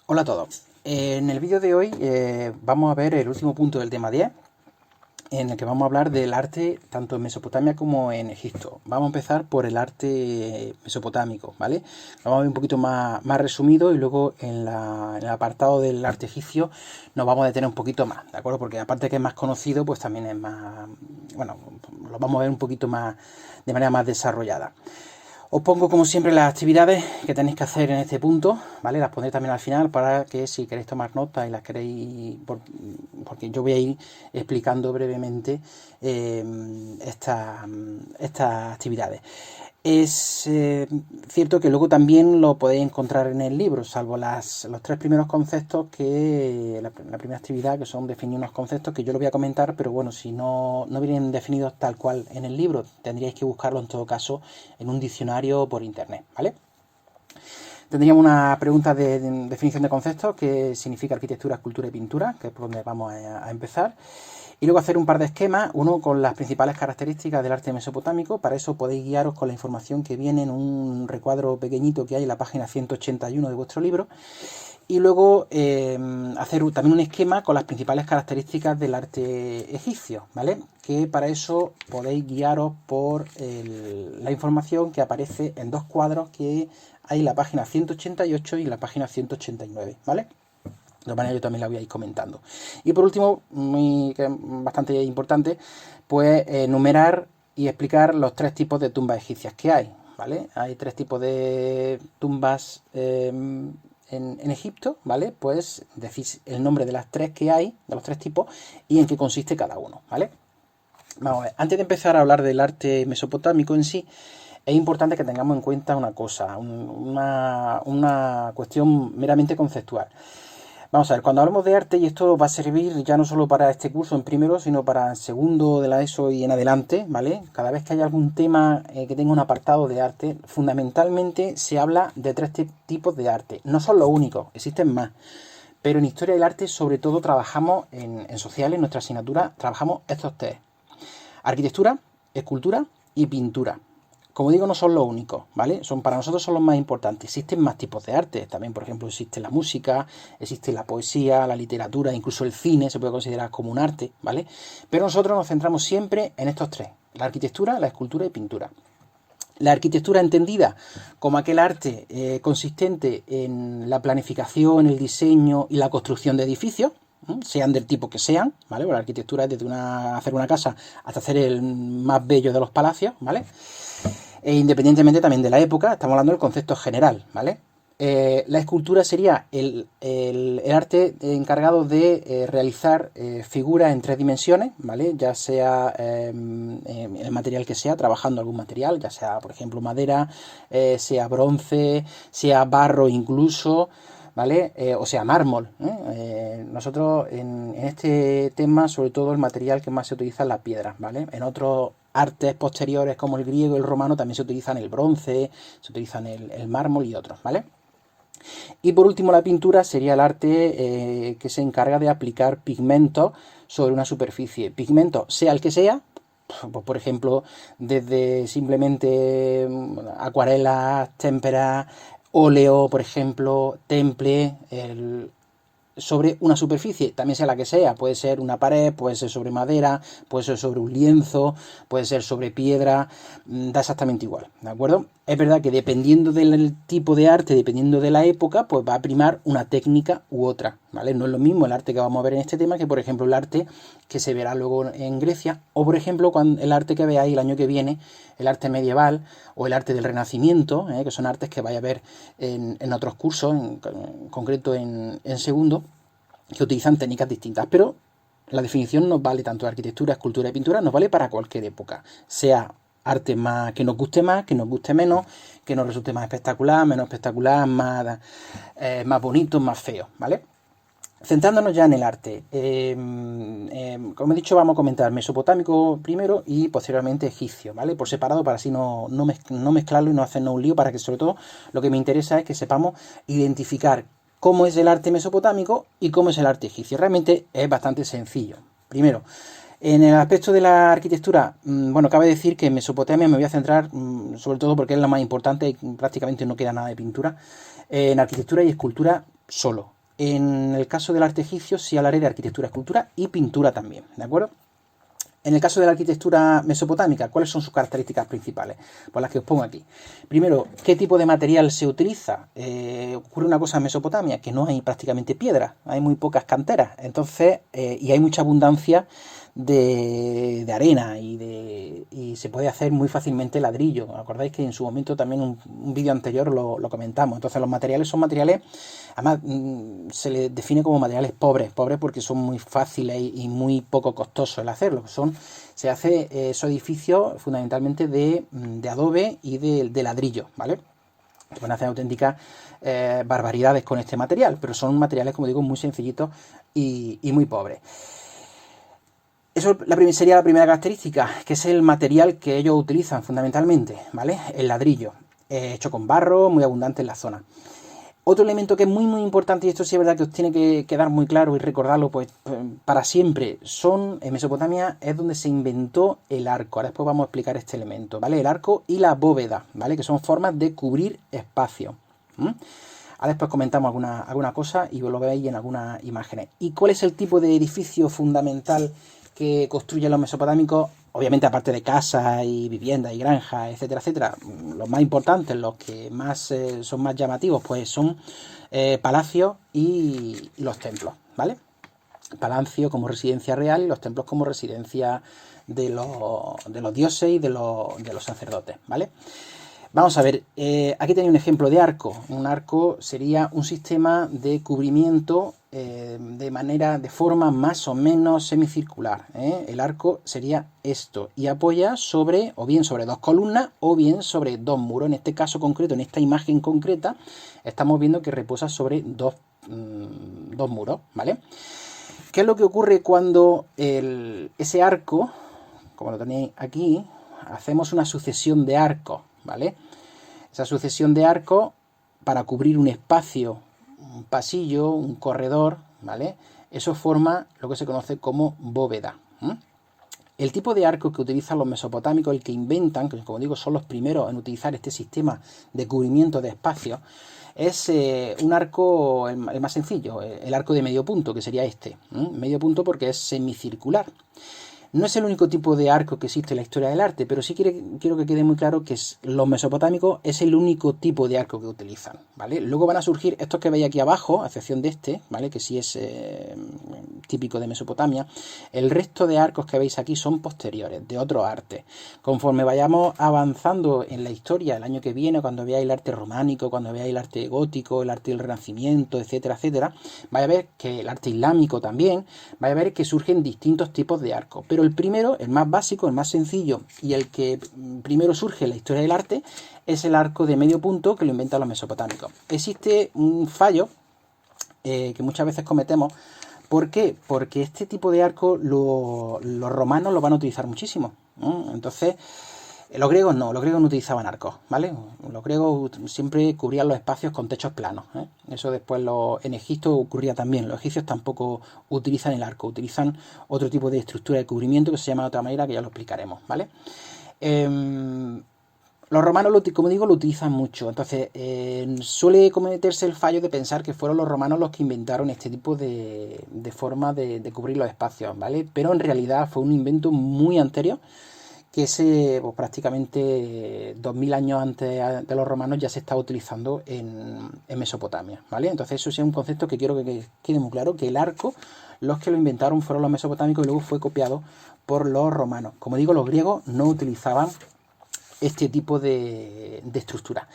Hola a todos. En el vídeo de hoy vamos a ver el último punto del tema 10, en el que vamos a hablar del arte tanto en Mesopotamia como en Egipto. Vamos a empezar por el arte mesopotámico, ¿vale? Vamos a ver un poquito más resumido y luego en el apartado del arte egipcio nos vamos a detener un poquito más, ¿de acuerdo? Porque aparte que es más conocido, pues también es más, bueno, lo vamos a ver un poquito más, de manera más desarrollada. Os pongo como siempre las actividades que tenéis que hacer en este punto, ¿vale? Las pondré también al final para que si queréis tomar notas y las queréis, porque yo voy a ir explicando brevemente estas actividades. Es cierto que luego también lo podéis encontrar en el libro, salvo los tres primeros conceptos, que la primera actividad, que son definir unos conceptos que yo lo voy a comentar, pero bueno, si no vienen definidos tal cual en el libro, tendríais que buscarlo en todo caso en un diccionario por internet, ¿vale? Tendríamos una pregunta de definición de conceptos, que significa arquitectura, escultura y pintura, que es por donde vamos a empezar. Y luego hacer un par de esquemas, uno con las principales características del arte mesopotámico. Para eso podéis guiaros con la información que viene en un recuadro pequeñito que hay en la página 181 de vuestro libro. Y luego hacer también un esquema con las principales características del arte egipcio, ¿vale? Que para eso podéis guiaros por la información que aparece en dos cuadros que hay en la página 188 y en la página 189, ¿vale? De todas maneras yo también la voy a ir comentando. Y por último, que es bastante importante, pues enumerar y explicar los tres tipos de tumbas egipcias que hay, ¿vale? Hay tres tipos de tumbas en Egipto, ¿vale? Pues decís el nombre de las tres que hay, de los tres tipos, y en qué consiste cada uno, ¿vale? Vamos a ver, antes de empezar a hablar del arte mesopotámico en sí, es importante que tengamos en cuenta una cosa, una cuestión meramente conceptual. Vamos a ver, cuando hablamos de arte, y esto va a servir ya no solo para este curso en primero, sino para segundo de la ESO y en adelante, ¿vale? Cada vez que haya algún tema que tenga un apartado de arte, fundamentalmente se habla de tres tipos de arte. No son los únicos, existen más. Pero en historia del arte, sobre todo, trabajamos en sociales, en nuestra asignatura, trabajamos estos tres: arquitectura, escultura y pintura. Como digo, no son los únicos, ¿vale? Para nosotros son los más importantes. Existen más tipos de arte. También, por ejemplo, existe la música, existe la poesía, la literatura, incluso el cine se puede considerar como un arte, ¿vale? Pero nosotros nos centramos siempre en estos tres: la arquitectura, la escultura y pintura. La arquitectura entendida como aquel arte consistente en la planificación, el diseño y la construcción de edificios, sean del tipo que sean, ¿vale? Bueno, la arquitectura es desde hacer una casa hasta hacer el más bello de los palacios, ¿vale? E independientemente también de la época, estamos hablando del concepto general, ¿vale? La escultura sería el arte encargado de realizar figuras en tres dimensiones, ¿vale? Ya sea el material que sea, trabajando algún material, ya sea, por ejemplo, madera, sea bronce, sea barro incluso, ¿vale? O sea, mármol. Nosotros en este tema, sobre todo, el material que más se utiliza es la piedra, ¿vale? En otros artes posteriores como el griego y el romano también se utilizan el bronce, se utilizan el mármol y otros, ¿vale? Y por último, la pintura sería el arte que se encarga de aplicar pigmentos sobre una superficie. Pigmento, sea el que sea, pues por ejemplo, desde simplemente acuarelas, témperas, óleo, por ejemplo, temple, sobre una superficie, también sea la que sea, puede ser una pared, puede ser sobre madera, puede ser sobre un lienzo, puede ser sobre piedra, da exactamente igual, ¿de acuerdo? Es verdad que dependiendo del tipo de arte, dependiendo de la época, pues va a primar una técnica u otra, ¿vale? No es lo mismo el arte que vamos a ver en este tema que, por ejemplo, el arte que se verá luego en Grecia, o por ejemplo, el arte que veáis el año que viene, el arte medieval o el arte del Renacimiento, que son artes que vais a ver en otros cursos, en concreto en segundo, que utilizan técnicas distintas, pero la definición nos vale tanto de arquitectura, escultura y pintura, nos vale para cualquier época, sea arte más que nos guste más, que nos guste menos, que nos resulte más espectacular, menos espectacular, más bonito, más feo, ¿vale? Centrándonos ya en el arte, como he dicho, vamos a comentar mesopotámico primero y posteriormente egipcio, ¿vale? Por separado, para así no mezclarlo y no hacernos un lío, para que sobre todo lo que me interesa es que sepamos identificar cómo es el arte mesopotámico y cómo es el arte egipcio. Realmente es bastante sencillo. Primero, en el aspecto de la arquitectura, bueno, cabe decir que en Mesopotamia me voy a centrar sobre todo porque es la más importante y prácticamente no queda nada de pintura, en arquitectura y escultura solo. En el caso del arte egipcio sí hablaré de arquitectura, escultura y pintura también, ¿de acuerdo? En el caso de la arquitectura mesopotámica, ¿cuáles son sus características principales? Pues las que os pongo aquí. Primero, ¿qué tipo de material se utiliza? Ocurre una cosa en Mesopotamia, que no hay prácticamente piedra, hay muy pocas canteras, entonces, y hay mucha abundancia de arena y se puede hacer muy fácilmente ladrillo. ¿Acordáis que en su momento también un vídeo anterior lo comentamos? Entonces los materiales son materiales, además se les define como materiales pobres porque son muy fáciles y muy poco costosos el hacerlo. Se hace esos edificios fundamentalmente de adobe y de ladrillo, ¿vale? Se pueden hacer auténticas barbaridades con este material, pero son materiales, como digo, muy sencillitos y muy pobres. Eso sería la primera característica, que es el material que ellos utilizan fundamentalmente, ¿vale? El ladrillo, hecho con barro, muy abundante en la zona. Otro elemento que es muy importante, y esto sí es verdad que os tiene que quedar muy claro y recordarlo pues para siempre, en Mesopotamia es donde se inventó el arco. Ahora después vamos a explicar este elemento, ¿vale? El arco y la bóveda, ¿vale? Que son formas de cubrir espacio. Ahora después comentamos alguna cosa y lo veis en algunas imágenes. ¿Y cuál es el tipo de edificio fundamental que construyen los mesopotámicos? Obviamente, aparte de casas y viviendas y granjas, etcétera, etcétera, los más importantes, los que más son más llamativos, pues son palacios y los templos, ¿vale? Palacio como residencia real y los templos como residencia de los dioses y de los sacerdotes, ¿vale? Vamos a ver, aquí tenéis un ejemplo de arco. Un arco sería un sistema de cubrimiento de forma más o menos semicircular. El arco sería esto y apoya o bien sobre dos columnas o bien sobre dos muros. En este caso concreto, en esta imagen concreta, estamos viendo que reposa sobre dos muros, ¿vale? ¿Qué es lo que ocurre cuando ese arco, como lo tenéis aquí, hacemos una sucesión de arcos, ¿vale? Esa sucesión de arcos para cubrir un espacio, un pasillo, un corredor, ¿vale? Eso forma lo que se conoce como bóveda. El tipo de arco que utilizan los mesopotámicos, el que inventan, que como digo son los primeros en utilizar este sistema de cubrimiento de espacios, es un arco el más sencillo, el arco de medio punto, que sería este. Medio punto porque es semicircular. No es el único tipo de arco que existe en la historia del arte, pero sí quiero que quede muy claro que los mesopotámicos es el único tipo de arco que utilizan, ¿vale? Luego van a surgir estos que veis aquí abajo, a excepción de este, ¿vale? Que sí es típico de Mesopotamia. El resto de arcos que veis aquí son posteriores, de otro arte. Conforme vayamos avanzando en la historia, el año que viene, cuando veáis el arte románico, cuando veáis el arte gótico, el arte del Renacimiento, etcétera, etcétera, vais a ver que el arte islámico también, vais a ver que surgen distintos tipos de arcos. Pero el primero, el más básico, el más sencillo y el que primero surge en la historia del arte es el arco de medio punto que lo inventan los mesopotámicos. Existe un fallo que muchas veces cometemos. ¿Por qué? Porque este tipo de arco los romanos lo van a utilizar muchísimo. Entonces, los griegos no utilizaban arcos, ¿vale? Los griegos siempre cubrían los espacios con techos planos, ¿eh? Eso después en Egipto ocurría también. Los egipcios tampoco utilizan el arco, utilizan otro tipo de estructura de cubrimiento que se llama de otra manera, que ya lo explicaremos, ¿vale? Los romanos, como digo, lo utilizan mucho. Entonces, suele cometerse el fallo de pensar que fueron los romanos los que inventaron este tipo de forma de cubrir los espacios, ¿vale? Pero en realidad fue un invento muy anterior, que pues, prácticamente 2000 años antes de los romanos ya se estaba utilizando en Mesopotamia, ¿vale? Entonces eso sí es un concepto que quiero que quede muy claro, que el arco, los que lo inventaron fueron los mesopotámicos y luego fue copiado por los romanos. Como digo, los griegos no utilizaban este tipo de estructura.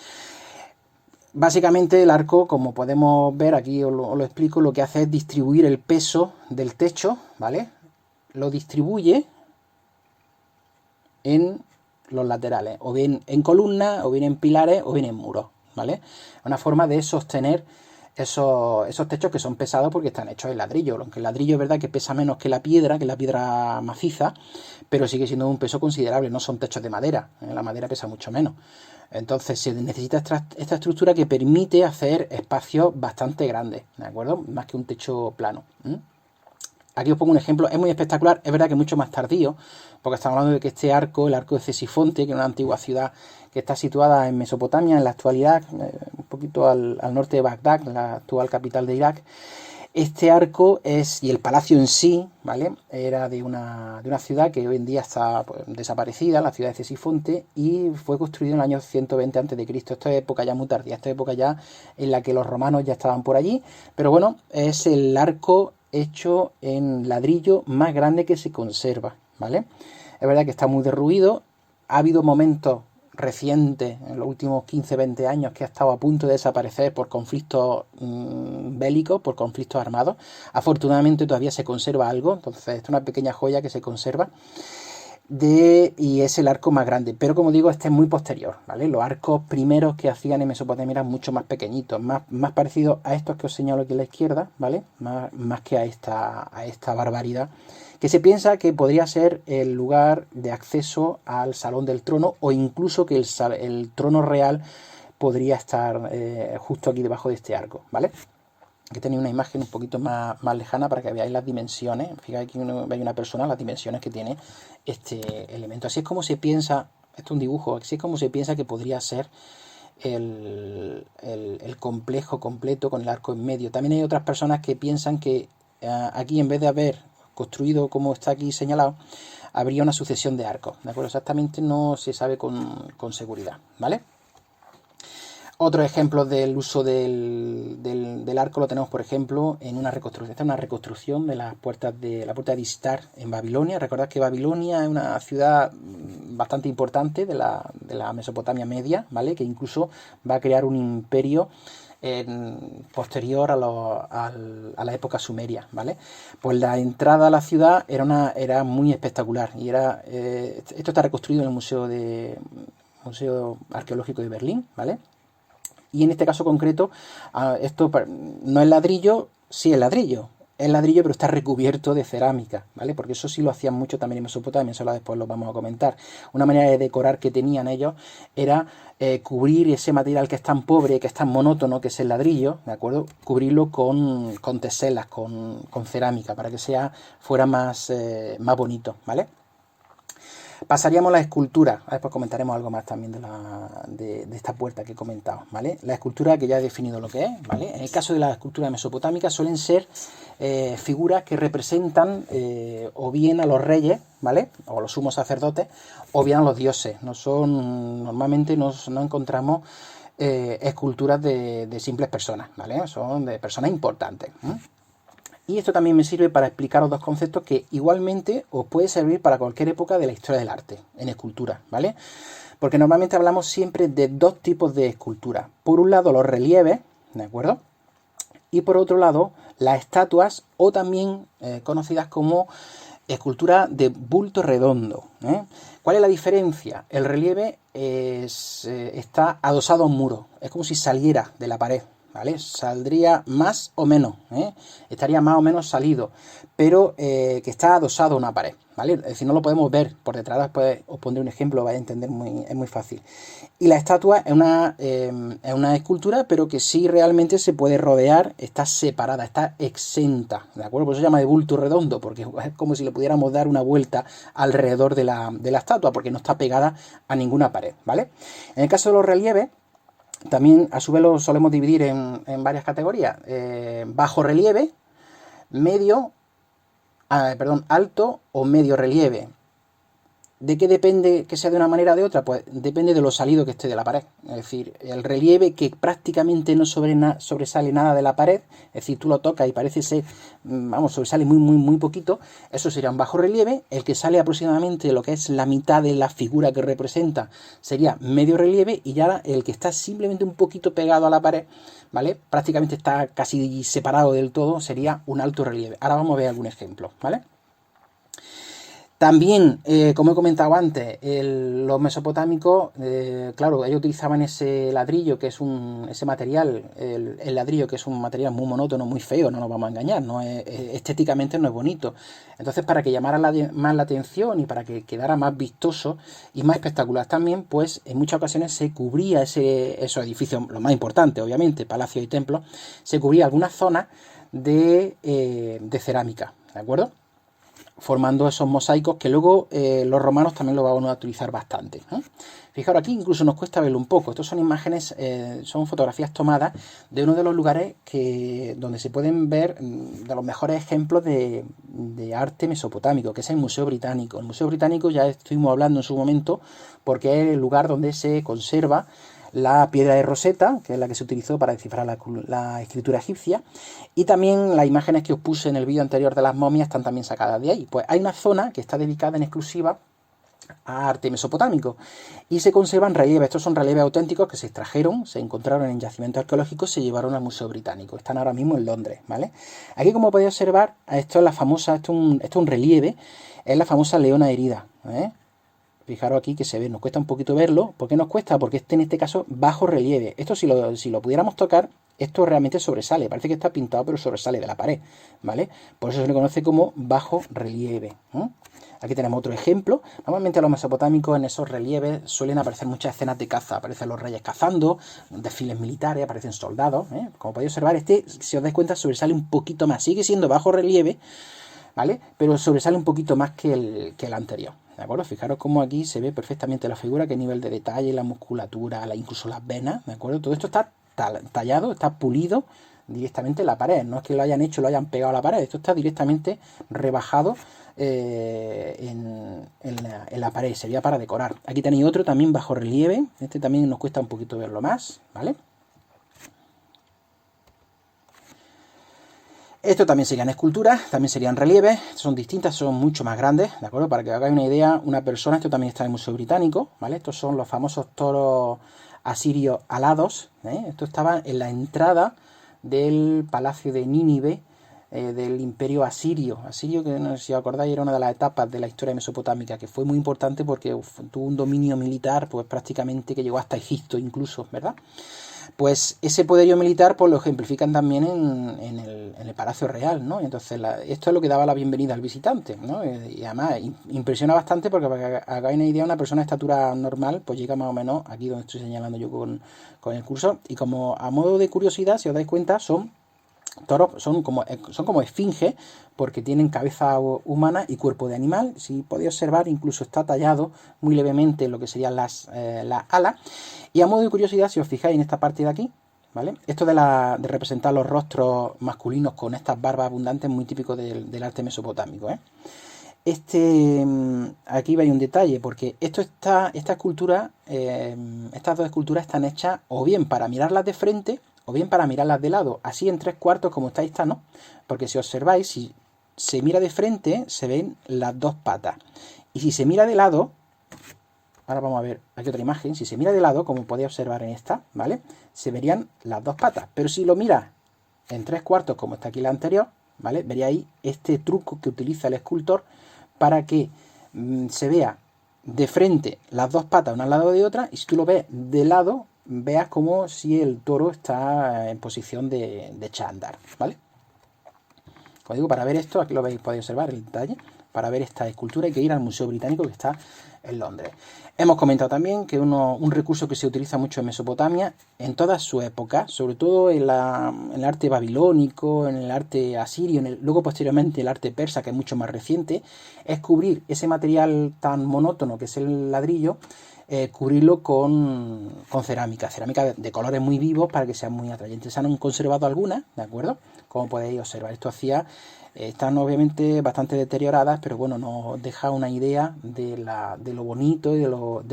Básicamente el arco, como podemos ver, aquí os lo explico, lo que hace es distribuir el peso del techo, ¿vale? Lo distribuye en los laterales, o bien en columnas, o bien en pilares, o bien en muros, ¿vale? Una forma de sostener esos techos que son pesados porque están hechos en ladrillo, aunque el ladrillo es verdad que pesa menos que la piedra maciza, pero sigue siendo un peso considerable, no son techos de madera, la madera pesa mucho menos. Entonces se necesita esta estructura que permite hacer espacios bastante grandes, ¿de acuerdo? Más que un techo plano. Aquí os pongo un ejemplo, es muy espectacular, es verdad que mucho más tardío, porque estamos hablando de que este arco, el arco de Ctesifonte, que es una antigua ciudad que está situada en Mesopotamia en la actualidad, un poquito al norte de Bagdad, la actual capital de Irak. Este arco es, y el palacio en sí, ¿vale? Era de una ciudad que hoy en día está pues, desaparecida, la ciudad de Ctesifonte, y fue construido en el año 120 a.C. Esta es época ya muy tardía, esta época ya en la que los romanos ya estaban por allí, pero bueno, es el arco hecho en ladrillo más grande que se conserva, ¿vale? Es verdad que está muy derruido, ha habido momentos reciente, en los últimos 15-20 años, que ha estado a punto de desaparecer por conflictos bélicos, por conflictos armados. Afortunadamente todavía se conserva algo, entonces esta es una pequeña joya que se conserva y es el arco más grande, pero como digo, este es muy posterior, ¿vale? Los arcos primeros que hacían en Mesopotamia eran mucho más pequeñitos, más parecidos a estos que os señalo aquí a la izquierda, ¿vale? Más que a esta barbaridad, que se piensa que podría ser el lugar de acceso al Salón del Trono, o incluso que el trono real podría estar justo aquí debajo de este arco, ¿vale? Aquí tenéis una imagen un poquito más lejana para que veáis las dimensiones. Fijáis aquí veis una persona, las dimensiones que tiene este elemento. Así es como se piensa, esto es un dibujo, así es como se piensa que podría ser el complejo completo con el arco en medio. También hay otras personas que piensan que aquí, en vez de haber construido como está aquí señalado, habría una sucesión de arcos, ¿de acuerdo? Exactamente no se sabe con seguridad, ¿vale? Otros ejemplos del uso del arco lo tenemos, por ejemplo, en una reconstrucción. Esta es una reconstrucción de la puerta de Istar en Babilonia. Recordad que Babilonia es una ciudad bastante importante de la Mesopotamia media, ¿vale? Que incluso va a crear un imperio posterior a la época sumeria, ¿vale? Pues la entrada a la ciudad era muy espectacular y esto está reconstruido en el Museo Arqueológico de Berlín, ¿vale? Y en este caso concreto, esto no es ladrillo, sí es ladrillo, pero está recubierto de cerámica, ¿vale? Porque eso sí lo hacían mucho también en Mesopotamia, eso después lo vamos a comentar. Una manera de decorar que tenían ellos era cubrir ese material que es tan pobre, que es tan monótono, que es el ladrillo, ¿de acuerdo? Cubrirlo con teselas, con cerámica, para que fuera más bonito, ¿vale? Pasaríamos a la escultura. Después comentaremos algo más también de esta puerta que he comentado, ¿vale? La escultura, que ya he definido lo que es, ¿vale? En el caso de la escultura mesopotámica suelen ser figuras que representan o bien a los reyes, ¿vale? O a los sumos sacerdotes, o bien a los dioses. Normalmente no encontramos esculturas de simples personas, ¿vale? Son de personas importantes, ¿eh? Y esto también me sirve para explicaros dos conceptos que igualmente os puede servir para cualquier época de la historia del arte, en escultura, ¿vale? Porque normalmente hablamos siempre de dos tipos de escultura. Por un lado, los relieves, ¿de acuerdo? Y por otro lado, las estatuas, o también conocidas como escultura de bulto redondo, ¿eh? ¿Cuál es la diferencia? El relieve está adosado a un muro, es como si saliera de la pared, ¿vale? Saldría más o menos, estaría más o menos salido, pero que está adosado a una pared, ¿vale? Es decir, no lo podemos ver por detrás. Después os pondré un ejemplo, vais a entender, es muy fácil. Y la estatua es una escultura, pero que sí realmente se puede rodear, está separada, está exenta, ¿de acuerdo? Por eso se llama de bulto redondo, porque es como si le pudiéramos dar una vuelta alrededor de la estatua, porque no está pegada a ninguna pared, ¿vale? En el caso de los relieves, también a su vez lo solemos dividir en varias categorías. Bajo relieve, alto o medio relieve. ¿De qué depende que sea de una manera o de otra? Pues depende de lo salido que esté de la pared. Es decir, el relieve que prácticamente no sobresale nada de la pared, es decir, tú lo tocas y parece ser, sobresale muy, muy, muy poquito, eso sería un bajo relieve. El que sale aproximadamente de lo que es la mitad de la figura que representa sería medio relieve, y ya el que está simplemente un poquito pegado a la pared, ¿vale? Prácticamente está casi separado del todo, sería un alto relieve. Ahora vamos a ver algún ejemplo, ¿vale? También, como he comentado antes, los mesopotámicos, claro, ellos utilizaban ese ladrillo, que es ese material, el ladrillo, que es un material muy monótono, muy feo, no nos vamos a engañar, estéticamente no es bonito. Entonces, para que llamara más la atención y para que quedara más vistoso y más espectacular también, pues en muchas ocasiones se cubría esos edificios, lo más importante, obviamente, palacios y templos, se cubría algunas zonas de cerámica, ¿de acuerdo? Formando esos mosaicos que luego los romanos también lo van a utilizar bastante, ¿eh? Fijaros, aquí incluso nos cuesta verlo un poco. Estas son imágenes, son fotografías tomadas de uno de los lugares donde se pueden ver de los mejores ejemplos de arte mesopotámico, que es el Museo Británico. El Museo Británico ya estuvimos hablando en su momento porque es el lugar donde se conserva la piedra de Rosetta, que es la que se utilizó para descifrar la escritura egipcia, y también las imágenes que os puse en el vídeo anterior de las momias están también sacadas de ahí. Pues hay una zona que está dedicada en exclusiva a arte mesopotámico y se conservan relieves. Estos son relieves auténticos que se extrajeron, se encontraron en yacimientos arqueológicos, se llevaron al Museo Británico. Están ahora mismo en Londres, ¿vale? Aquí, como podéis observar, esto es la famosa, esto es un relieve, es la famosa leona herida, ¿eh? Fijaros aquí que se ve, nos cuesta un poquito verlo. ¿Por qué nos cuesta? Porque en este caso bajo relieve. Esto si lo pudiéramos tocar, esto realmente sobresale. Parece que está pintado, pero sobresale de la pared, ¿vale? Por eso se le conoce como bajo relieve, ¿eh? Aquí tenemos otro ejemplo. Normalmente los mesopotámicos en esos relieves suelen aparecer muchas escenas de caza. Aparecen los reyes cazando, desfiles militares, aparecen soldados, ¿eh? Como podéis observar, si os dais cuenta, sobresale un poquito más. Sigue siendo bajo relieve, ¿vale? Pero sobresale un poquito más que el anterior, ¿de acuerdo? Fijaros cómo aquí se ve perfectamente la figura, qué nivel de detalle, la musculatura, incluso las venas, ¿de acuerdo? Todo esto está tallado, está pulido directamente en la pared. No es que lo hayan hecho, lo hayan pegado a la pared. Esto está directamente rebajado en la pared. Sería para decorar. Aquí tenéis otro también bajo relieve. Este también nos cuesta un poquito verlo más, ¿vale? Esto también serían esculturas, también serían relieves, son distintas, son mucho más grandes, ¿de acuerdo? Para que hagáis una idea, una persona, esto también está en el Museo Británico, ¿vale? Estos son los famosos toros asirios alados, ¿eh? Esto estaba en la entrada del palacio de Nínive, del imperio asirio. Asirio, que no sé si os acordáis, era una de las etapas de la historia mesopotámica, que fue muy importante porque tuvo un dominio militar, pues prácticamente que llegó hasta Egipto incluso, ¿verdad? Pues ese poderío militar pues lo ejemplifican también en el Palacio Real, ¿no? Entonces esto es lo que daba la bienvenida al visitante, ¿no? Y además impresiona bastante porque, para que hagáis una idea, una persona de estatura normal pues llega más o menos aquí donde estoy señalando yo con el cursor. Y como a modo de curiosidad, si os dais cuenta, son toros, son como esfinges, porque tienen cabeza humana y cuerpo de animal. Si podéis observar, incluso está tallado muy levemente lo que serían las alas. Y a modo de curiosidad, si os fijáis en esta parte de aquí, ¿vale? Esto de representar los rostros masculinos con estas barbas abundantes, muy típico del arte mesopotámico, ¿eh? Aquí veis un detalle, porque esta escultura, estas dos esculturas están hechas o bien para mirarlas de frente o bien para mirarlas de lado, así en 3/4 como está esta, ¿no? Porque si observáis, si se mira de frente, se ven las dos patas. Y si se mira de lado, ahora vamos a ver aquí otra imagen, si se mira de lado, como podéis observar en esta, ¿vale? Se verían las dos patas. Pero si lo miras en 3/4 como está aquí la anterior, ¿vale? Veríais este truco que utiliza el escultor para que se vea de frente las dos patas una al lado de otra, y si tú lo ves de lado, veas como si el toro está en posición de echar a andar, ¿vale? Como digo, para ver esto, aquí lo veis, podéis observar el detalle. Para ver esta escultura hay que ir al Museo Británico, que está en Londres. Hemos comentado también que un recurso que se utiliza mucho en Mesopotamia en todas sus épocas, sobre todo en el arte babilónico, en el arte asirio, luego posteriormente el arte persa, que es mucho más reciente, es cubrir ese material tan monótono que es el ladrillo, cubrirlo con cerámica de colores muy vivos para que sean muy atrayentes. Se han conservado algunas, ¿de acuerdo? Como podéis observar, están obviamente bastante deterioradas, pero bueno, nos deja una idea de lo bonito y de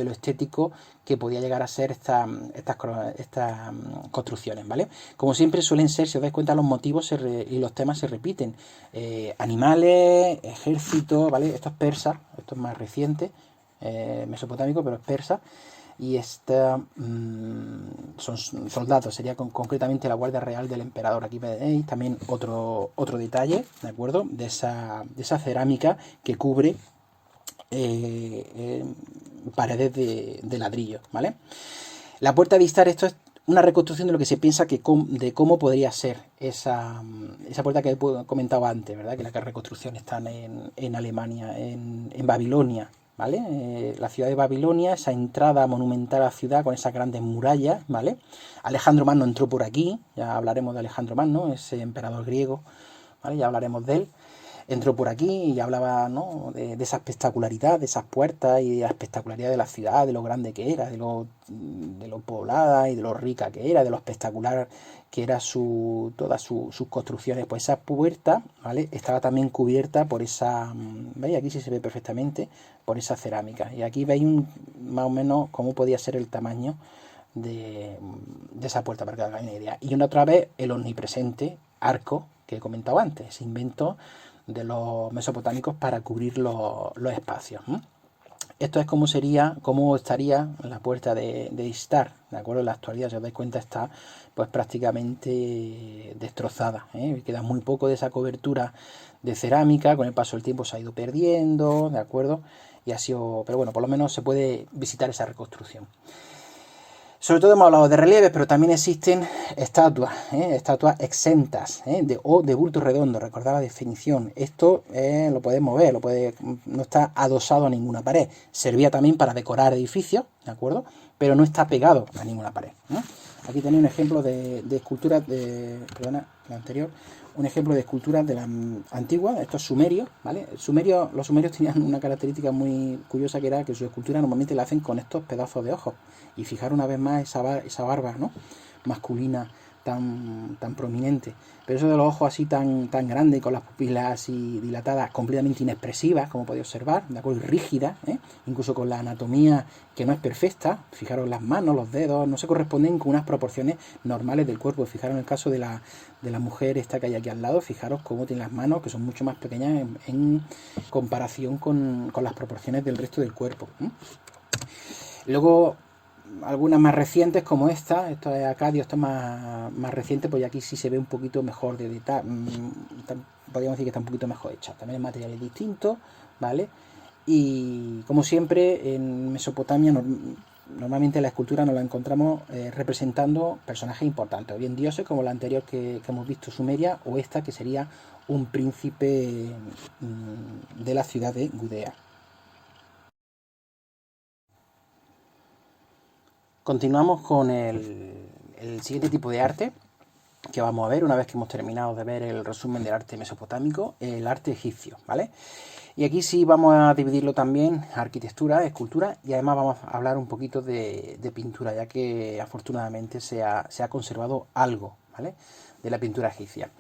lo estético que podía llegar a ser estas construcciones, ¿vale? Como siempre suelen ser, si os dais cuenta, los motivos y los temas se repiten. Animales, ejército, ¿vale? Esto es persa, esto es más reciente, mesopotámico, pero es persa. Y son soldados, sería concretamente la Guardia Real del Emperador. Aquí veis también otro detalle, ¿de acuerdo? De esa cerámica que cubre paredes de ladrillo, ¿vale? La puerta de Istar, esto es una reconstrucción de lo que se piensa de cómo podría ser esa puerta que he comentado antes, ¿verdad? Que las reconstrucciones están en Alemania, en Babilonia, ¿vale? La ciudad de Babilonia, esa entrada monumental a la ciudad con esas grandes murallas, ¿vale? Alejandro Magno entró por aquí, ya hablaremos de Alejandro Magno, ese emperador griego, ¿vale? Ya hablaremos de él. Entró por aquí y hablaba, ¿no?, de esa espectacularidad, de esas puertas y de la espectacularidad de la ciudad, de lo grande que era, de lo poblada y de lo rica que era, de lo espectacular que era todas sus construcciones. Pues esa puerta, ¿vale?, estaba también cubierta por esa, ¿veis? Aquí sí se ve perfectamente, por esa cerámica. Y aquí veis más o menos cómo podía ser el tamaño de esa puerta, para que os hagáis una idea. Y una otra vez el omnipresente arco que he comentado antes, ese invento de los mesopotámicos para cubrir los espacios. Esto es cómo estaría la puerta de Istar, ¿de acuerdo? En la actualidad, si os dais cuenta, está pues prácticamente destrozada, ¿eh? Queda muy poco de esa cobertura de cerámica, con el paso del tiempo se ha ido perdiendo, ¿de acuerdo? Y ha sido, pero bueno, por lo menos se puede visitar esa reconstrucción. Sobre todo hemos hablado de relieves, pero también existen estatuas, estatuas exentas, o de bulto redondo. Recordad la definición. Esto lo podemos ver, no está adosado a ninguna pared. Servía también para decorar edificios, ¿de acuerdo? Pero no está pegado a ninguna pared, ¿no? Aquí tenéis un ejemplo de escultura perdona, la anterior. Un ejemplo de escultura de la antigua, estos sumerios, ¿vale? Los sumerios tenían una característica muy curiosa, que era que su escultura normalmente la hacen con estos pedazos de ojos. Y fijar una vez más esa barba, ¿no?, masculina tan prominente. Pero eso de los ojos así tan grandes, con las pupilas así dilatadas, completamente inexpresivas, como podéis observar, ¿de acuerdo? Y rígidas, incluso con la anatomía que no es perfecta. Fijaros, las manos, los dedos, no se corresponden con unas proporciones normales del cuerpo. Fijaros en el caso de la mujer esta que hay aquí al lado, fijaros cómo tiene las manos, que son mucho más pequeñas en comparación con las proporciones del resto del cuerpo. Luego, algunas más recientes como esta, esto es Acadio, esto es más reciente, pues aquí sí se ve un poquito mejor de detalle, podríamos decir que está un poquito mejor hecha. También el material es distinto, ¿vale? Y como siempre en Mesopotamia normalmente la escultura nos la encontramos representando personajes importantes, o bien dioses como la anterior que hemos visto, Sumeria, o esta que sería un príncipe de la ciudad de Gudea. Continuamos con el siguiente tipo de arte que vamos a ver una vez que hemos terminado de ver el resumen del arte mesopotámico, el arte egipcio, ¿vale? Y aquí sí vamos a dividirlo también, arquitectura, escultura, y además vamos a hablar un poquito de pintura, ya que afortunadamente se ha conservado algo, ¿vale?, de la pintura egipcia.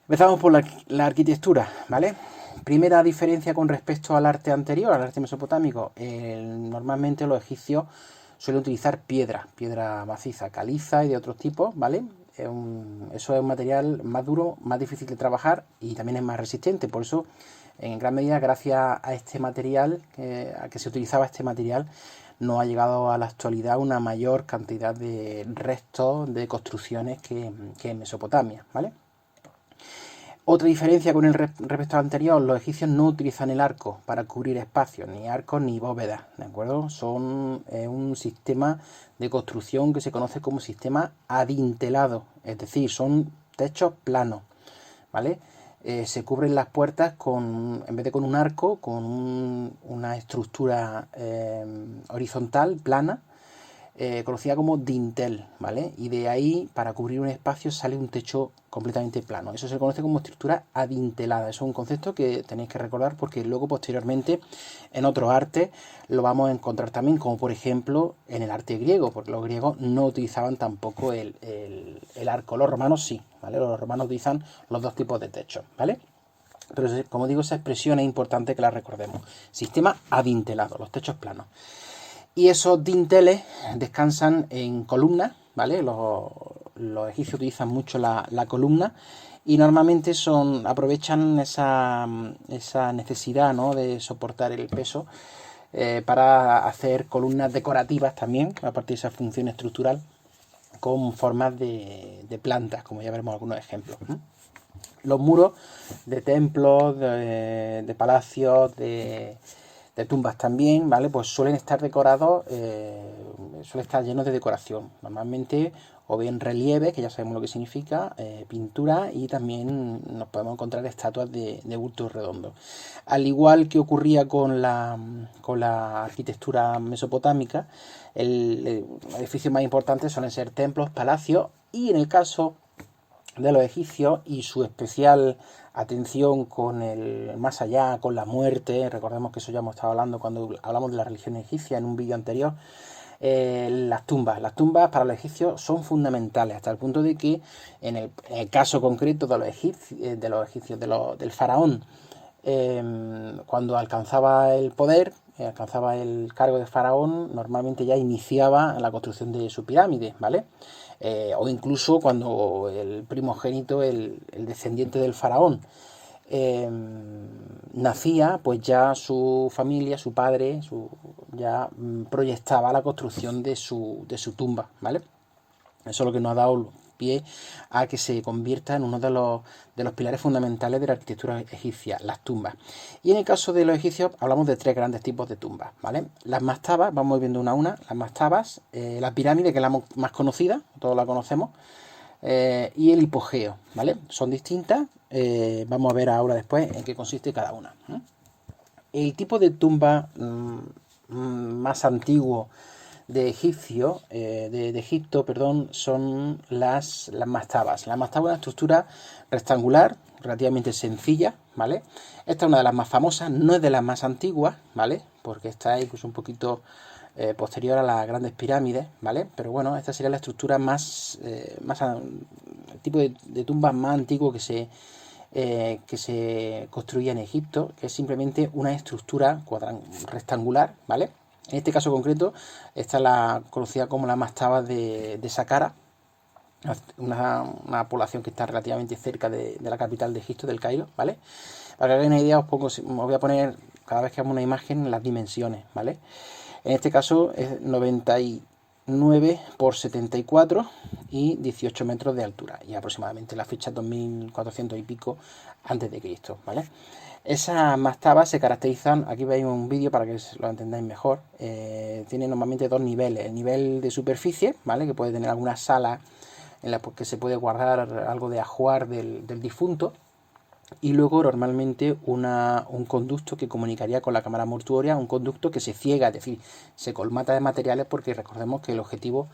Empezamos por la arquitectura, ¿vale? Primera diferencia con respecto al arte anterior, al arte mesopotámico. Normalmente los egipcios suelen utilizar piedra maciza, caliza y de otros tipos, ¿vale? Eso es un material más duro, más difícil de trabajar y también es más resistente. Por eso, en gran medida, gracias a este material, a que se utilizaba este material, nos ha llegado a la actualidad una mayor cantidad de restos de construcciones que en Mesopotamia, ¿vale? Otra diferencia con el respecto al anterior, los egipcios no utilizan el arco para cubrir espacios, ni arcos ni bóvedas, ¿de acuerdo? Son un sistema de construcción que se conoce como sistema adintelado, es decir, son techos planos, ¿vale? Se cubren las puertas en vez de con un arco, con una estructura horizontal, plana, conocida como dintel, ¿vale? Y de ahí, para cubrir un espacio, sale un techo completamente plano. Eso se conoce como estructura adintelada. Eso es un concepto que tenéis que recordar, porque luego, posteriormente, en otros artes lo vamos a encontrar también, como por ejemplo en el arte griego, porque los griegos no utilizaban tampoco el arco. Los romanos sí, ¿vale? Los romanos utilizan los dos tipos de techos, ¿vale? Pero, como digo, esa expresión es importante que la recordemos. Sistema adintelado, los techos planos. Y esos dinteles descansan en columnas, ¿vale? Los egipcios utilizan mucho la columna y normalmente aprovechan esa necesidad, ¿no?, de soportar el peso para hacer columnas decorativas también, aparte de esa función estructural, con formas de plantas, como ya veremos algunos ejemplos. Los muros de templos, de palacios, de de tumbas también, ¿vale? Pues suelen estar decorados, suele estar llenos de decoración. Normalmente, o bien relieve, que ya sabemos lo que significa, pintura, y también nos podemos encontrar estatuas de bultos redondos. Al igual que ocurría con la arquitectura mesopotámica, el edificio más importante suelen ser templos, palacios, y en el caso de los egipcios y su especial atención con el más allá, con la muerte. Recordemos que eso ya hemos estado hablando cuando hablamos de la religión egipcia en un vídeo anterior. Las tumbas para los egipcios son fundamentales, hasta el punto de que en el caso concreto de los egipcios, del faraón, cuando alcanzaba el poder, alcanzaba el cargo de faraón, normalmente ya iniciaba la construcción de su pirámide, ¿vale? O incluso cuando el primogénito, el descendiente del faraón, nacía, pues ya su familia, su padre, ya proyectaba la construcción de su tumba, ¿vale? Eso es lo que nos ha dado pie a que se convierta en uno de los pilares fundamentales de la arquitectura egipcia, las tumbas. Y en el caso de los egipcios hablamos de tres grandes tipos de tumbas, ¿vale? Las mastabas, vamos viendo una a una, las mastabas, la pirámide, que es la más conocida, todos la conocemos, y el hipogeo, ¿vale? Son distintas, vamos a ver ahora después en qué consiste cada una. El tipo de tumba más antiguo de Egipto, perdón, son las mastabas. La mastaba es una estructura rectangular, relativamente sencilla, ¿vale? Esta es una de las más famosas, no es de las más antiguas, ¿vale? Porque está incluso un poquito posterior a las grandes pirámides, ¿vale? Pero bueno, esta sería la estructura el tipo de tumba más antiguo que se construía en Egipto, que es simplemente una estructura rectangular, ¿vale? En este caso concreto, esta es la conocida como la mastaba de Saqqara, una población que está relativamente cerca de la capital de Egipto, del Cairo, ¿vale? Para que hagáis una idea, os voy a poner, cada vez que hagamos una imagen, las dimensiones, ¿vale? En este caso es 99 por 74 y 18 metros de altura, y aproximadamente la fecha 2400 y pico antes de Cristo, ¿vale? Esas mastabas se caracterizan, aquí veis un vídeo para que lo entendáis mejor, tiene normalmente dos niveles: el nivel de superficie, ¿vale? Que puede tener algunas salas en las que se puede guardar algo de ajuar del difunto, y luego normalmente un conducto que comunicaría con la cámara mortuoria, un conducto que se ciega, es decir, se colmata de materiales, porque recordemos que el objetivo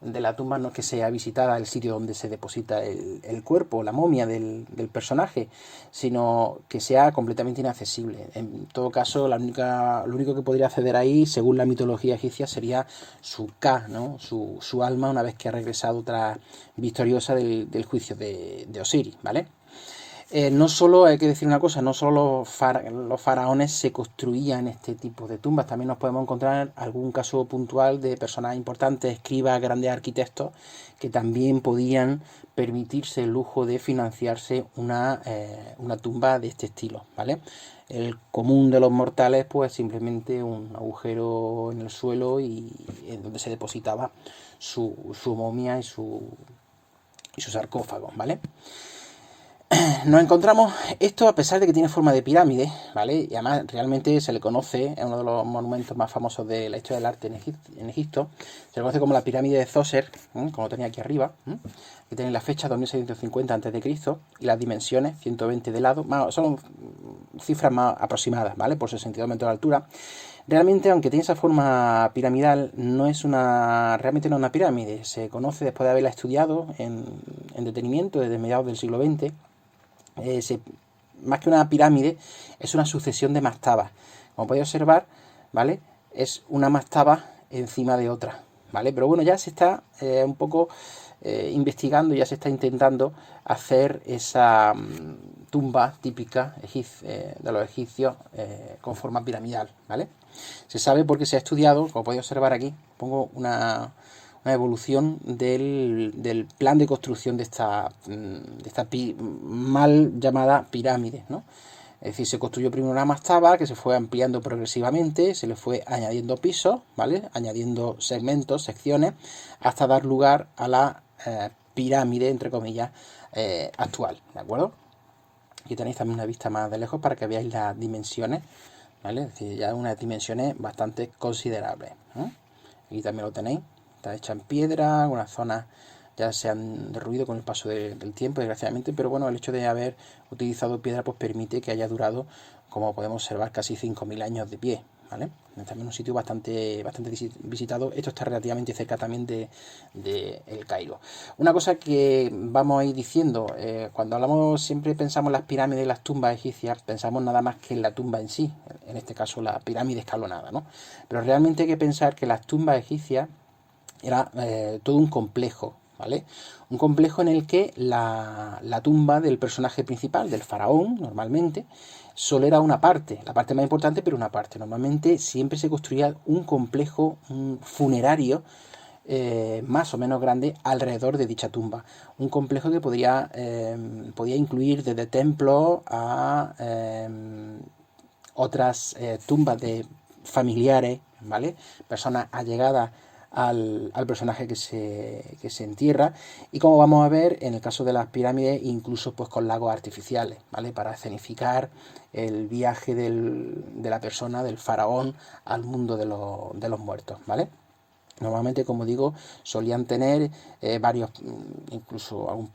de la tumba no es que sea visitada el sitio donde se deposita el cuerpo, la momia del personaje, sino que sea completamente inaccesible. En todo caso, lo único que podría acceder ahí, según la mitología egipcia, sería su Ka, ¿no? Su alma, una vez que ha regresado victoriosa del juicio de Osiris, ¿vale? No solo, hay que decir una cosa, no solo los faraones se construían este tipo de tumbas, también nos podemos encontrar algún caso puntual de personas importantes, escribas, grandes arquitectos, que también podían permitirse el lujo de financiarse una tumba de este estilo, ¿vale? El común de los mortales, pues simplemente un agujero en el suelo, y en donde se depositaba su momia y su sarcófago, ¿vale? Nos encontramos esto, a pesar de que tiene forma de pirámide, ¿vale? Y además realmente se le conoce, es uno de los monumentos más famosos de la historia del arte en Egipto, se le conoce como la pirámide de Zoser, como tenía aquí arriba, que tiene la fecha 2650 a.C. y las dimensiones 120 de lado, son cifras más aproximadas, ¿vale? Por 62 metros de altura. Realmente, aunque tiene esa forma piramidal, realmente no es una pirámide. Se conoce, después de haberla estudiado en detenimiento desde mediados del siglo XX, más que una pirámide, es una sucesión de mastabas. Como podéis observar, ¿vale? Es una mastaba encima de otra, ¿vale? Pero bueno, ya se está un poco investigando, ya se está intentando hacer esa tumba típica de los egipcios con forma piramidal, ¿vale? Se sabe porque se ha estudiado, como podéis observar aquí, pongo una evolución del plan de construcción de esta mal llamada pirámide, ¿no? Es decir, se construyó primero una mastaba que se fue ampliando progresivamente, se le fue añadiendo pisos, ¿vale? Añadiendo segmentos, secciones, hasta dar lugar a la pirámide, entre comillas, actual, ¿de acuerdo? Aquí tenéis también una vista más de lejos para que veáis las dimensiones ¿vale? Es decir, ya unas dimensiones bastante considerables, ¿eh? Aquí también lo tenéis, está hecha en piedra, algunas zonas ya se han derruido con el paso del tiempo, desgraciadamente, pero bueno, el hecho de haber utilizado piedra pues permite que haya durado, como podemos observar, casi 5.000 años de pie, ¿vale? También un sitio bastante visitado. Esto está relativamente cerca también de El Cairo. Una cosa que vamos a ir diciendo, cuando hablamos siempre pensamos en las pirámides y las tumbas egipcias, pensamos nada más que en la tumba en sí, en este caso la pirámide escalonada, ¿no? Pero realmente hay que pensar que las tumbas egipcias era todo un complejo, ¿vale? Un complejo en el que la tumba del personaje principal, del faraón, normalmente, solo era una parte, la parte más importante, pero una parte. Normalmente siempre se construía un complejo funerario más o menos grande alrededor de dicha tumba. Un complejo que podía incluir desde templos a otras tumbas de familiares, ¿vale? Personas allegadas al personaje que se entierra, y como vamos a ver en el caso de las pirámides, incluso pues con lagos artificiales, ¿vale? Para escenificar el viaje de la persona, del faraón, al mundo de los muertos, ¿vale? Normalmente, como digo, solían tener varios, incluso algún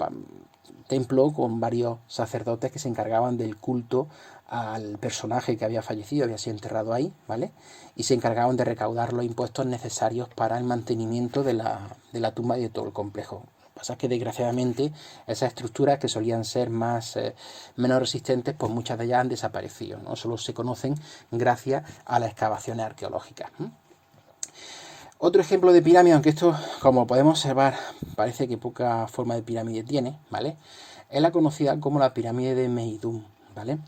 templo con varios sacerdotes que se encargaban del culto al personaje que había fallecido, había sido enterrado ahí, ¿vale? Y se encargaban de recaudar los impuestos necesarios para el mantenimiento de la tumba y de todo el complejo. Lo que pasa es que desgraciadamente esas estructuras que solían ser menos resistentes, pues muchas de ellas han desaparecido, ¿no? Solo se conocen gracias a las excavaciones arqueológicas. Otro ejemplo de pirámide, aunque esto, como podemos observar, parece que poca forma de pirámide tiene, ¿vale? Es la conocida como la pirámide de Meidún, ¿vale?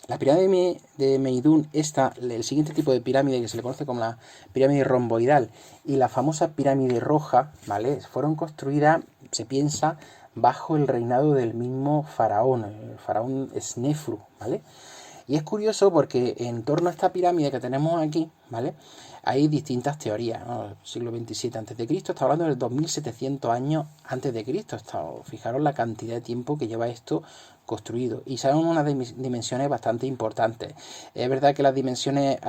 La pirámide de Meidún, el siguiente tipo de pirámide que se le conoce como la pirámide romboidal y la famosa pirámide roja, ¿vale? Fueron construidas, se piensa, bajo el reinado del mismo faraón, el faraón Snefru, ¿vale? Y es curioso porque en torno a esta pirámide que tenemos aquí, ¿vale? Hay distintas teorías, ¿no? Siglo XXVII a.C., está hablando del 2700 años antes de Cristo. Fijaros la cantidad de tiempo que lleva esto construido. Y son unas dimensiones bastante importantes. Es verdad que las dimensiones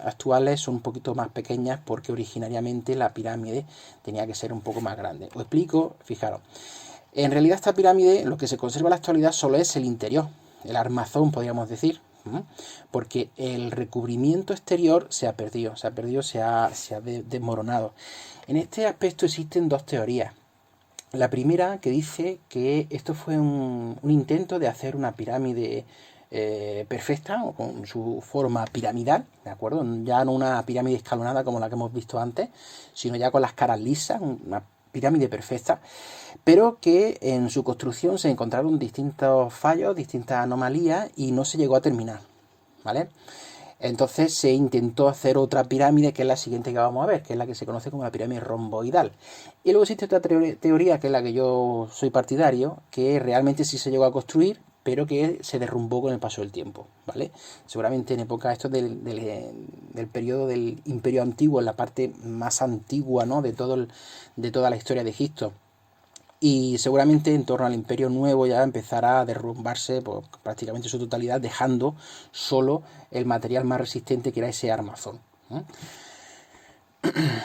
actuales son un poquito más pequeñas porque originariamente la pirámide tenía que ser un poco más grande. Os explico, fijaros. En realidad esta pirámide, lo que se conserva en la actualidad solo es el interior, el armazón, podríamos decir, porque el recubrimiento exterior se ha perdido, se ha desmoronado. En este aspecto existen dos teorías. La primera, que dice que esto fue un intento de hacer una pirámide perfecta, o con su forma piramidal, ¿de acuerdo? Ya no una pirámide escalonada como la que hemos visto antes, sino ya con las caras lisas, una pirámide perfecta, pero que en su construcción se encontraron distintos fallos, distintas anomalías y no se llegó a terminar, ¿vale? Entonces se intentó hacer otra pirámide, que es la siguiente que vamos a ver, que es la que se conoce como la pirámide romboidal. Y luego existe otra teoría, que es la que yo soy partidario, que realmente sí se llegó a construir, pero que se derrumbó con el paso del tiempo, ¿vale? Seguramente en época esto del periodo del Imperio Antiguo, en la parte más antigua, ¿no? de toda la historia de Egipto. Y seguramente en torno al Imperio Nuevo ya empezará a derrumbarse por prácticamente su totalidad, dejando solo el material más resistente, que era ese armazón.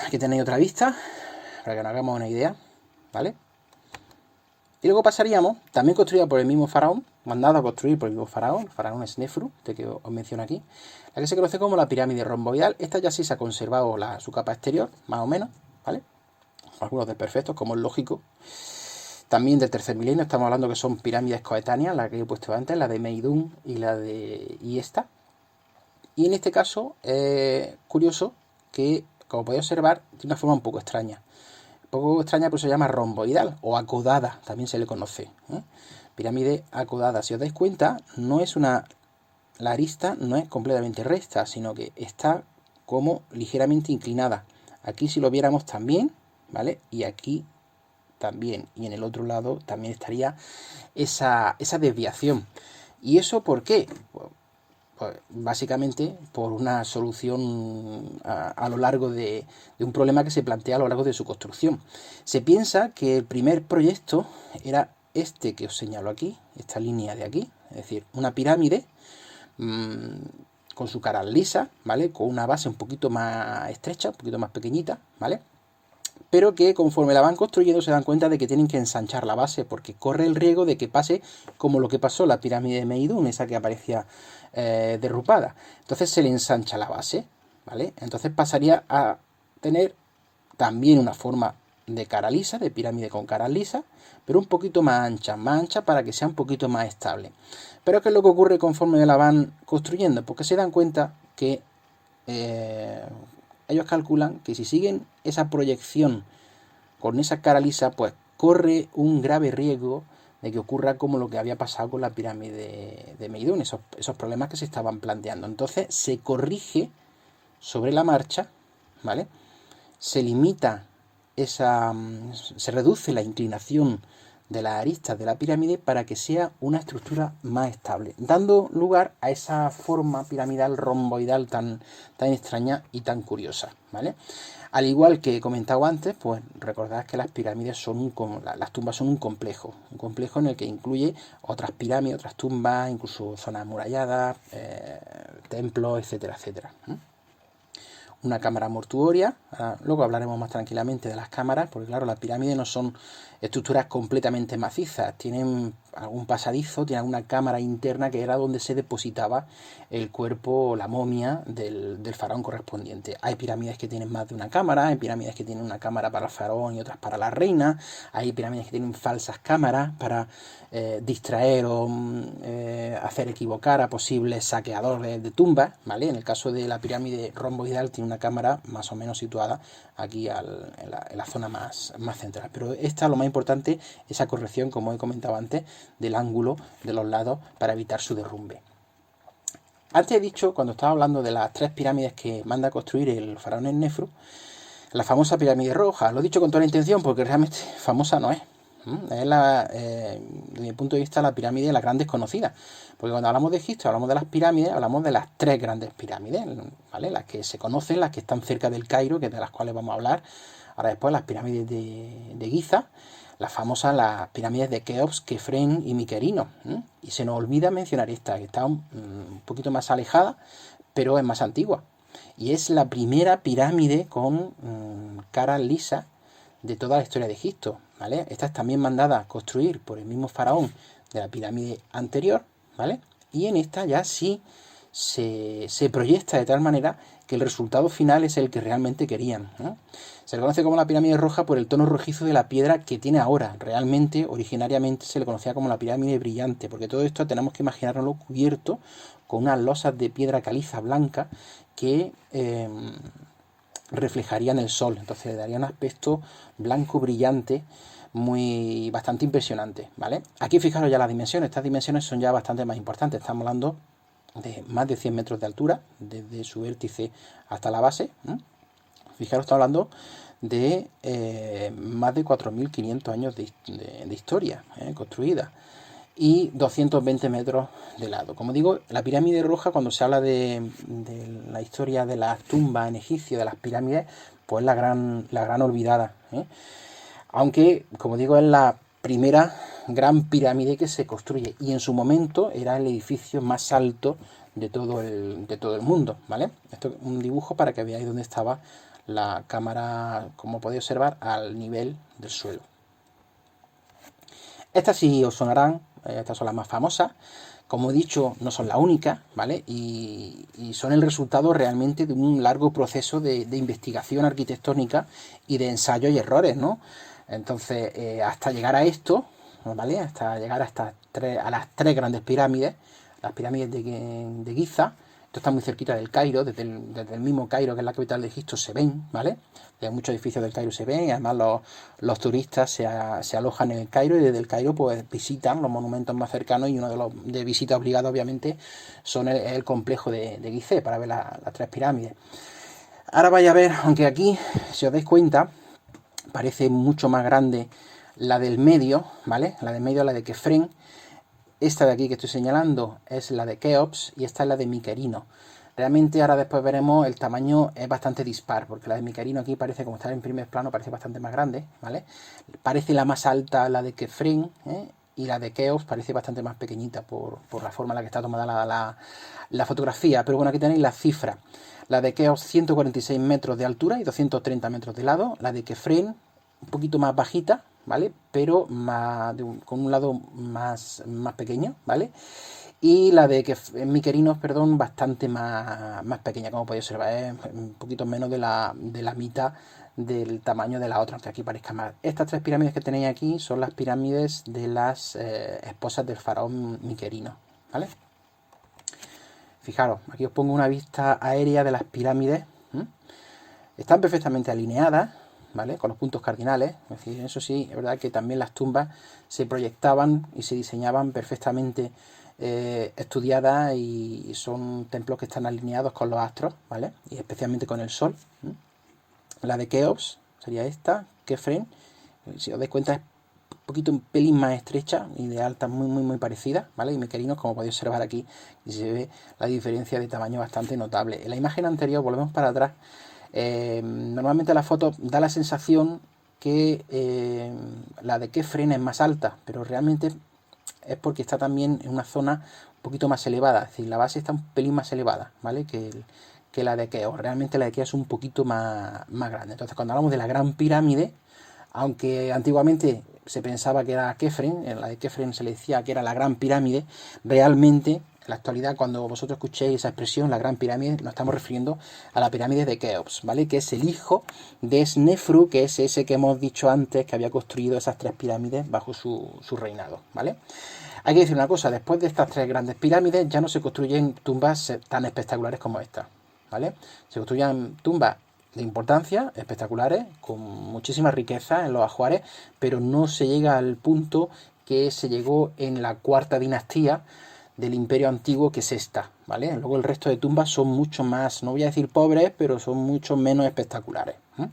Aquí tenéis otra vista, para que nos hagamos una idea, ¿vale? Y luego pasaríamos, también construida por el mismo faraón, mandado a construir por el mismo faraón, el faraón Snefru, este que os menciono aquí, la que se conoce como la pirámide romboidal. Esta ya sí se ha conservado su capa exterior, más o menos, ¿vale? Algunos desperfectos, como es lógico. También del tercer milenio, estamos hablando que son pirámides coetáneas, la que he puesto antes, la de Meidún y esta. Y en este caso, curioso que, como podéis observar, tiene una forma un poco extraña. Un poco extraña, pero se llama romboidal o acodada, también se le conoce. Pirámide acodada. Si os dais cuenta, la arista no es completamente recta, sino que está como ligeramente inclinada. Aquí, si lo viéramos, también, ¿vale? Y aquí también, y en el otro lado también estaría esa desviación. ¿Y eso por qué? Pues básicamente por una solución a lo largo de un problema que se plantea a lo largo de su construcción. Se piensa que el primer proyecto era este que os señalo aquí, esta línea de aquí, es decir, una pirámide con su cara lisa, ¿vale? Con una base un poquito más estrecha, un poquito más pequeñita, ¿vale? Pero que conforme la van construyendo se dan cuenta de que tienen que ensanchar la base porque corre el riesgo de que pase como lo que pasó la pirámide de Meidum, esa que aparecía derrumbada. Entonces se le ensancha la base, ¿vale? Entonces pasaría a tener también una forma de cara lisa, de pirámide con cara lisa, pero un poquito más ancha para que sea un poquito más estable. Pero ¿qué es lo que ocurre conforme la van construyendo? Porque se dan cuenta que ellos calculan que si siguen esa proyección con esa cara lisa, pues corre un grave riesgo de que ocurra como lo que había pasado con la pirámide de Meidum, esos problemas que se estaban planteando. Entonces se corrige sobre la marcha, ¿vale? Se limita se reduce la inclinación de las aristas de la pirámide para que sea una estructura más estable, dando lugar a esa forma piramidal romboidal tan extraña y tan curiosa, ¿vale? Al igual que he comentado antes, pues recordad que las pirámides las tumbas son un complejo en el que incluye otras pirámides, otras tumbas, incluso zonas amuralladas, templos, etcétera, etcétera. Una cámara mortuoria, luego hablaremos más tranquilamente de las cámaras, porque claro, las pirámides no son estructuras completamente macizas, tienen algún pasadizo, tienen una cámara interna que era donde se depositaba el cuerpo o la momia del faraón correspondiente. Hay pirámides que tienen más de una cámara, hay pirámides que tienen una cámara para el faraón y otras para la reina, hay pirámides que tienen falsas cámaras para distraer o hacer equivocar a posibles saqueadores de tumbas, ¿vale? En el caso de la pirámide romboidal tiene una cámara más o menos situada aquí en la zona más central. Pero esta, lo más importante, esa corrección, como he comentado antes, del ángulo de los lados para evitar su derrumbe. Antes he dicho, cuando estaba hablando de las 3 pirámides que manda a construir el faraón Nefru, la famosa pirámide roja. Lo he dicho con toda la intención porque realmente famosa no es. Es desde mi punto de vista, la pirámide la gran desconocida. Porque cuando hablamos de Egipto, hablamos de las pirámides, hablamos de las 3 grandes pirámides, ¿vale? Las que se conocen, las que están cerca del Cairo, que es de las cuales vamos a hablar. Ahora después las pirámides de Giza, las pirámides de Keops, Kefren y Miquerino. Y se nos olvida mencionar esta, que está un poquito más alejada, pero es más antigua. Y es la primera pirámide con cara lisa de toda la historia de Egipto, ¿vale? Esta es también mandada a construir por el mismo faraón de la pirámide anterior, ¿vale? Y en esta ya sí se proyecta de tal manera que el resultado final es el que realmente querían, ¿no? Se le conoce como la pirámide roja por el tono rojizo de la piedra que tiene ahora. Realmente, originariamente se le conocía como la pirámide brillante, porque todo esto tenemos que imaginárnoslo cubierto con unas losas de piedra caliza blanca que reflejarían el sol, entonces le daría un aspecto blanco brillante bastante impresionante, ¿vale? Aquí fijaros ya las dimensiones, estas dimensiones son ya bastante más importantes, estamos hablando de más de 100 metros de altura, desde su vértice hasta la base. Fijaros, estamos hablando de más de 4.500 años de historia construida y 220 metros de lado. Como digo, la pirámide roja, cuando se habla de la historia de las tumbas en Egipcio, de las pirámides, pues la gran olvidada, ¿eh? Aunque, como digo, es la primera gran pirámide que se construye y en su momento era el edificio más alto de todo el mundo, ¿vale? Esto es un dibujo para que veáis dónde estaba la cámara, como podéis observar, al nivel del suelo. Estas sí os sonarán, estas son las más famosas. Como he dicho, no son las únicas, ¿vale? Y son el resultado realmente de un largo proceso de investigación arquitectónica y de ensayos y errores, ¿no? Entonces, hasta llegar a esto, ¿vale? Hasta llegar a las 3 grandes pirámides, las pirámides de Giza. Esto está muy cerquita del Cairo, desde el mismo Cairo, que es la capital de Egipto, se ven, ¿vale? De muchos edificios del Cairo se ven, y además los turistas se alojan en el Cairo, y desde el Cairo pues visitan los monumentos más cercanos, y uno de los de visita obligada, obviamente, son el complejo de Gizeh, para ver las 3 pirámides. Ahora vais a ver, aunque aquí, si os dais cuenta, parece mucho más grande la del medio, ¿vale? La del medio, la de Kefren. Esta de aquí que estoy señalando es la de Keops y esta es la de Miquerino. Realmente ahora después veremos el tamaño es bastante dispar, porque la de Miquerino aquí parece, como está en primer plano, parece bastante más grande, ¿vale? Parece la más alta la de Kefren, ¿eh? y la de Keops parece bastante más pequeñita por la forma en la que está tomada la fotografía. Pero bueno, aquí tenéis las cifras. La de Keops 146 metros de altura y 230 metros de lado. La de Kephren un poquito más bajita, ¿vale? Pero con un lado más pequeño, ¿vale? Y la de Micerinos, perdón, bastante más pequeña, como podéis observar, es un poquito menos de la mitad del tamaño de la otra, aunque aquí parezca más. Estas tres pirámides que tenéis aquí son las pirámides de las esposas del faraón Micerino, ¿vale? Fijaros, aquí os pongo una vista aérea de las pirámides. Están perfectamente alineadas, ¿vale? Con los puntos cardinales. Es decir, eso sí, es verdad que también las tumbas se proyectaban y se diseñaban perfectamente estudiadas, y son templos que están alineados con los astros, ¿vale? Y especialmente con el sol. La de Keops sería esta, Kephren. Si os dais cuenta, es un pelín más estrecha y de alta muy parecida, ¿vale? Y Micerinos, como podéis observar aquí, se ve la diferencia de tamaño bastante notable. En la imagen anterior, volvemos para atrás, normalmente la foto da la sensación que la de Kephren es más alta, pero realmente es porque está también en una zona un poquito más elevada, es decir, la base está un pelín más elevada, ¿vale? Que la de Keops. Realmente la de Keops es un poquito más grande. Entonces, cuando hablamos de la Gran Pirámide, aunque antiguamente se pensaba que era Kephren, en la de Kephren se le decía que era la Gran Pirámide, realmente en la actualidad, cuando vosotros escuchéis esa expresión, la Gran Pirámide, nos estamos refiriendo a la pirámide de Keops, ¿vale? Que es el hijo de Snefru, que es ese que hemos dicho antes que había construido esas tres pirámides bajo su reinado, ¿vale? Hay que decir una cosa, después de estas tres grandes pirámides ya no se construyen tumbas tan espectaculares como esta, ¿vale? Se construyen tumbas de importancia, espectaculares, con muchísima riqueza en los ajuares, pero no se llega al punto que se llegó en la cuarta dinastía del Imperio Antiguo, que es esta, ¿vale? Luego el resto de tumbas son mucho más, no voy a decir pobres, pero son mucho menos espectaculares. Hay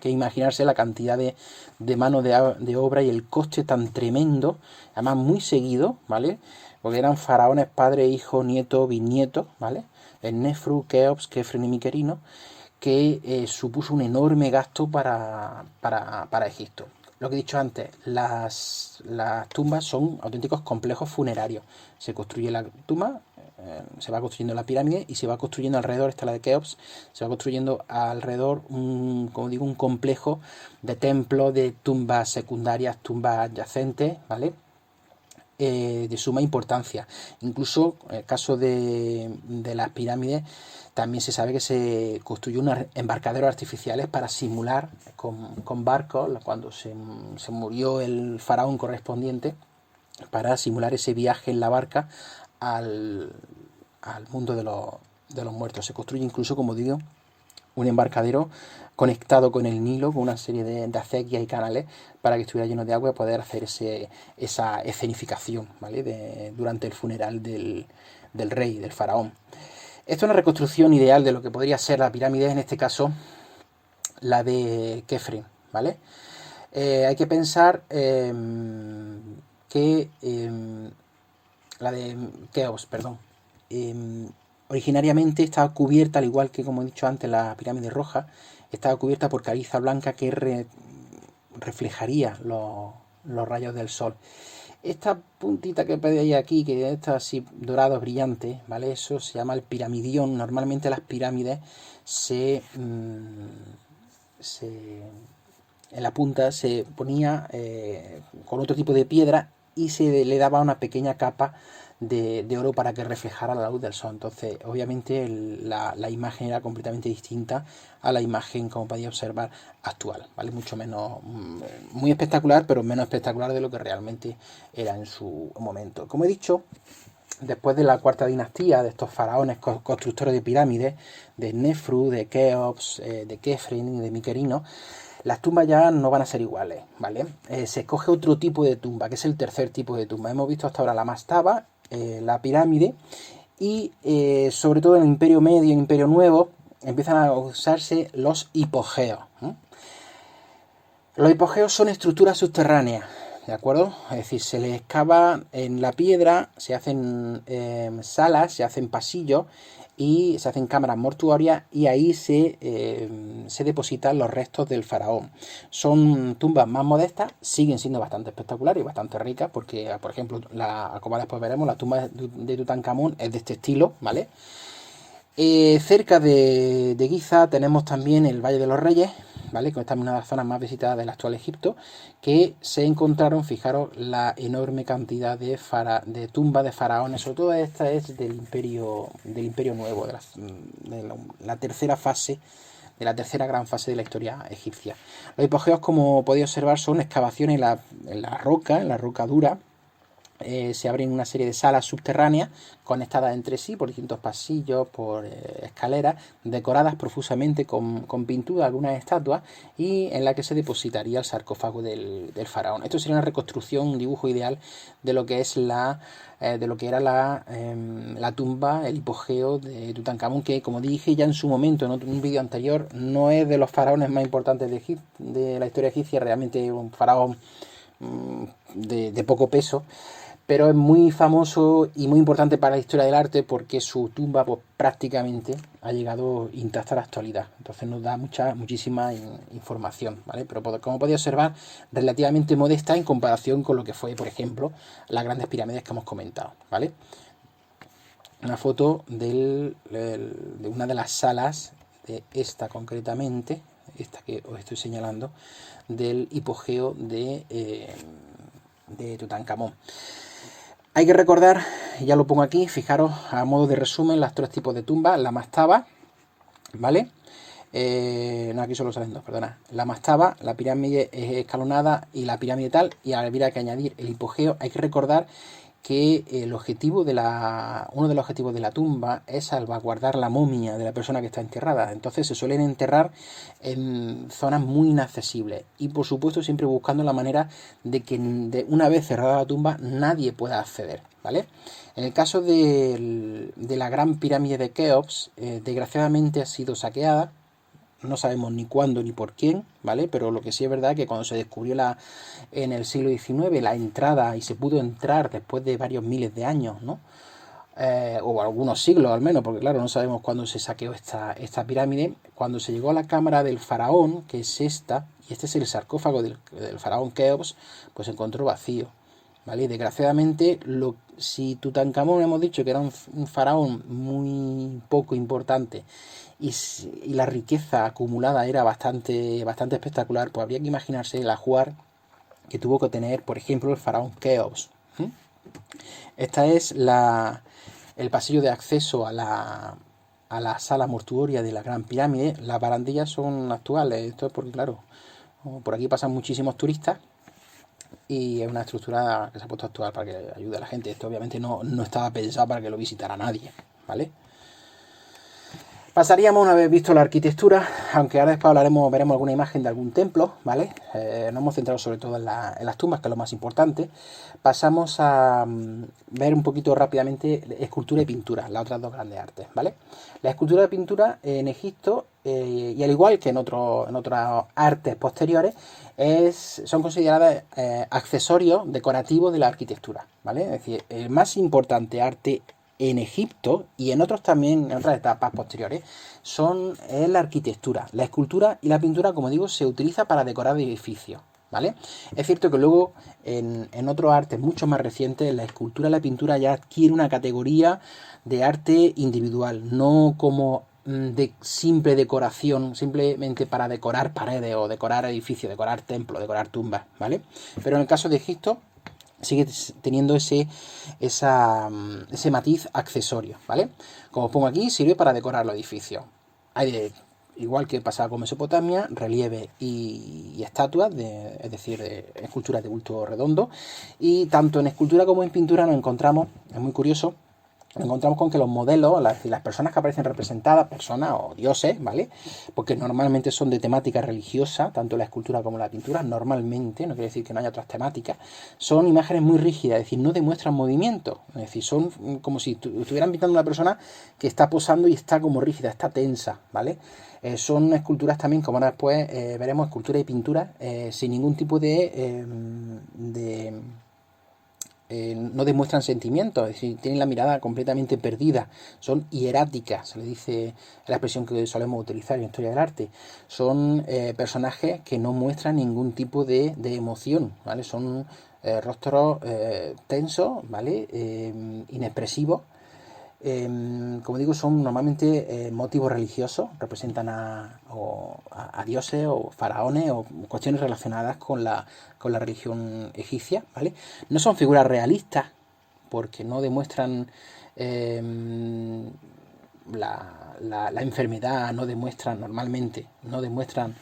que imaginarse la cantidad de mano de obra y el coste tan tremendo, además muy seguido, ¿vale? Porque eran faraones, padre, hijo, nieto, bisnieto, ¿vale? Snefru, Keops, Kephren y Micerino, que supuso un enorme gasto para Egipto. Lo que he dicho antes, las tumbas son auténticos complejos funerarios. Se construye la tumba, se va construyendo la pirámide y se va construyendo alrededor, esta la de Keops, se va construyendo alrededor un complejo de templos, de tumbas secundarias, tumbas adyacentes, ¿vale? De suma importancia. Incluso en el caso de las pirámides, también se sabe que se construyó unos embarcaderos artificiales para simular con barcos, cuando se murió el faraón correspondiente, para simular ese viaje en la barca al mundo de los muertos. Se construye incluso, como digo, un embarcadero conectado con el Nilo, con una serie de acequias y canales, para que estuviera lleno de agua y poder hacer esa escenificación, ¿vale? Durante el funeral del rey, del faraón. Esto es una reconstrucción ideal de lo que podría ser la pirámide, en este caso la de Kephren, ¿vale? Hay que pensar que la de Keops, perdón, originariamente estaba cubierta, al igual que, como he dicho antes, la pirámide roja, estaba cubierta por caliza blanca que reflejaría los rayos del sol. Esta puntita que veis aquí, que está así dorado brillante, ¿vale? Eso se llama el piramidión. Normalmente las pirámides en la punta se ponía con otro tipo de piedra y se le daba una pequeña capa de oro para que reflejara la luz del sol. Entonces, obviamente, la imagen era completamente distinta a la imagen, como podéis observar, actual, ¿vale? Mucho menos, muy espectacular, pero menos espectacular de lo que realmente era en su momento. Como he dicho, después de la cuarta dinastía, de estos faraones constructores de pirámides, de Nefru, de Keops, de Kephren y de Micerino, las tumbas ya no van a ser iguales, ¿vale? Se escoge otro tipo de tumba, que es el tercer tipo de tumba. Hemos visto hasta ahora la mastaba, la pirámide, y sobre todo en el Imperio Medio y el Imperio Nuevo empiezan a usarse los hipogeos. Los hipogeos son estructuras subterráneas, ¿de acuerdo? Es decir, se les excava en la piedra, se hacen salas, se hacen pasillos, y se hacen cámaras mortuorias y ahí se depositan los restos del faraón. Son tumbas más modestas, siguen siendo bastante espectaculares y bastante ricas porque, por ejemplo, como después veremos, la tumba de Tutankamón es de este estilo, ¿vale? Cerca de Giza tenemos también el Valle de los Reyes, ¿vale? Que esta es una de las zonas más visitadas del actual Egipto, que se encontraron, fijaros, la enorme cantidad de tumbas de faraones. Sobre todo esta es del Imperio Nuevo, de la tercera fase, de la tercera gran fase de la historia egipcia. Los hipogeos, como podéis observar, son excavaciones en la roca dura. Se abren una serie de salas subterráneas conectadas entre sí por distintos pasillos, por escaleras, decoradas profusamente con pintura, algunas estatuas, y en la que se depositaría el sarcófago del faraón. Esto sería una reconstrucción, un dibujo ideal de lo que es de lo que era la tumba, el hipogeo de Tutankamón, que, como dije ya en su momento en un vídeo anterior, no es de los faraones más importantes de la historia egipcia, realmente un faraón de poco peso, pero es muy famoso y muy importante para la historia del arte porque su tumba pues, prácticamente ha llegado intacta a la actualidad. Entonces nos da muchísima información, ¿vale? Pero como podéis observar, relativamente modesta en comparación con lo que fue, por ejemplo, las grandes pirámides que hemos comentado, ¿vale? Una foto de una de las salas, de esta concretamente, esta que os estoy señalando, del hipogeo de Tutankamón. Hay que recordar, ya lo pongo aquí, fijaros a modo de resumen, los tres tipos de tumbas. La mastaba, ¿vale? No, aquí solo salen dos, perdona. La mastaba, la pirámide escalonada y la pirámide tal, y habría que añadir el hipogeo. Hay que recordar que uno de los objetivos de la tumba es salvaguardar la momia de la persona que está enterrada. Entonces se suelen enterrar en zonas muy inaccesibles y, por supuesto, siempre buscando la manera de que una vez cerrada la tumba nadie pueda acceder, ¿vale? En el caso de la gran pirámide de Keops, desgraciadamente ha sido saqueada. No sabemos ni cuándo ni por quién, ¿vale? Pero lo que sí es verdad es que cuando se descubrió en el siglo XIX la entrada y se pudo entrar después de varios miles de años, ¿no? O algunos siglos al menos, porque claro, no sabemos cuándo se saqueó esta pirámide. Cuando se llegó a la cámara del faraón, que es esta, y este es el sarcófago del faraón Keops, pues se encontró vacío, ¿vale? Y desgraciadamente, si Tutankamón hemos dicho que era un faraón muy poco importante y la riqueza acumulada era bastante espectacular, pues habría que imaginarse el ajuar que tuvo que tener, por ejemplo, el faraón Keops. Esta es el pasillo de acceso a la sala mortuoria de la Gran Pirámide. Las barandillas son actuales, esto es porque, claro, por aquí pasan muchísimos turistas y es una estructura que se ha puesto actual para que ayude a la gente. Esto obviamente no estaba pensado para que lo visitara nadie, ¿vale? Pasaríamos, una vez visto la arquitectura, aunque ahora después veremos alguna imagen de algún templo, ¿vale? Nos hemos centrado sobre todo en las tumbas, que es lo más importante. Pasamos a ver un poquito rápidamente escultura y pintura, las otras dos grandes artes, ¿vale? La escultura y pintura en Egipto, y al igual que en otras artes posteriores, son consideradas accesorios decorativos de la arquitectura, ¿vale? Es decir, el más importante arte en Egipto y en otras etapas posteriores es la arquitectura. La escultura y la pintura, como digo, se utiliza para decorar edificios, ¿vale? Es cierto que luego en otros artes mucho más recientes la escultura y la pintura ya adquiere una categoría de arte individual, no como de simple decoración, simplemente para decorar paredes o decorar edificios, decorar templos, decorar tumbas, ¿vale? Pero en el caso de Egipto sigue teniendo ese matiz accesorio, ¿vale? Como os pongo aquí, sirve para decorar los edificios. Hay, igual que pasaba con Mesopotamia, relieve y estatuas, es decir, esculturas de bulto redondo. Y tanto en escultura como en pintura nos encontramos, es muy curioso, nos encontramos con que los modelos, las personas que aparecen representadas, personas o dioses, ¿vale? Porque normalmente son de temática religiosa, tanto la escultura como la pintura, normalmente, no quiere decir que no haya otras temáticas, son imágenes muy rígidas, es decir, no demuestran movimiento, es decir, son como si estuvieran pintando a una persona que está posando y está como rígida, está tensa, ¿vale? Son esculturas también, como ahora después veremos, escultura y pintura sin ningún tipo de no demuestran sentimientos, es decir, tienen la mirada completamente perdida, son hieráticas, se le dice la expresión que solemos utilizar en historia del arte. Son personajes que no muestran ningún tipo de emoción, ¿vale? Son rostros tensos, ¿vale? Inexpresivos. Como digo, son normalmente motivos religiosos, representan a dioses o faraones o cuestiones relacionadas con la religión egipcia, ¿vale? No son figuras realistas porque no demuestran eh, la enfermedad, no demuestran normalmente, no demuestran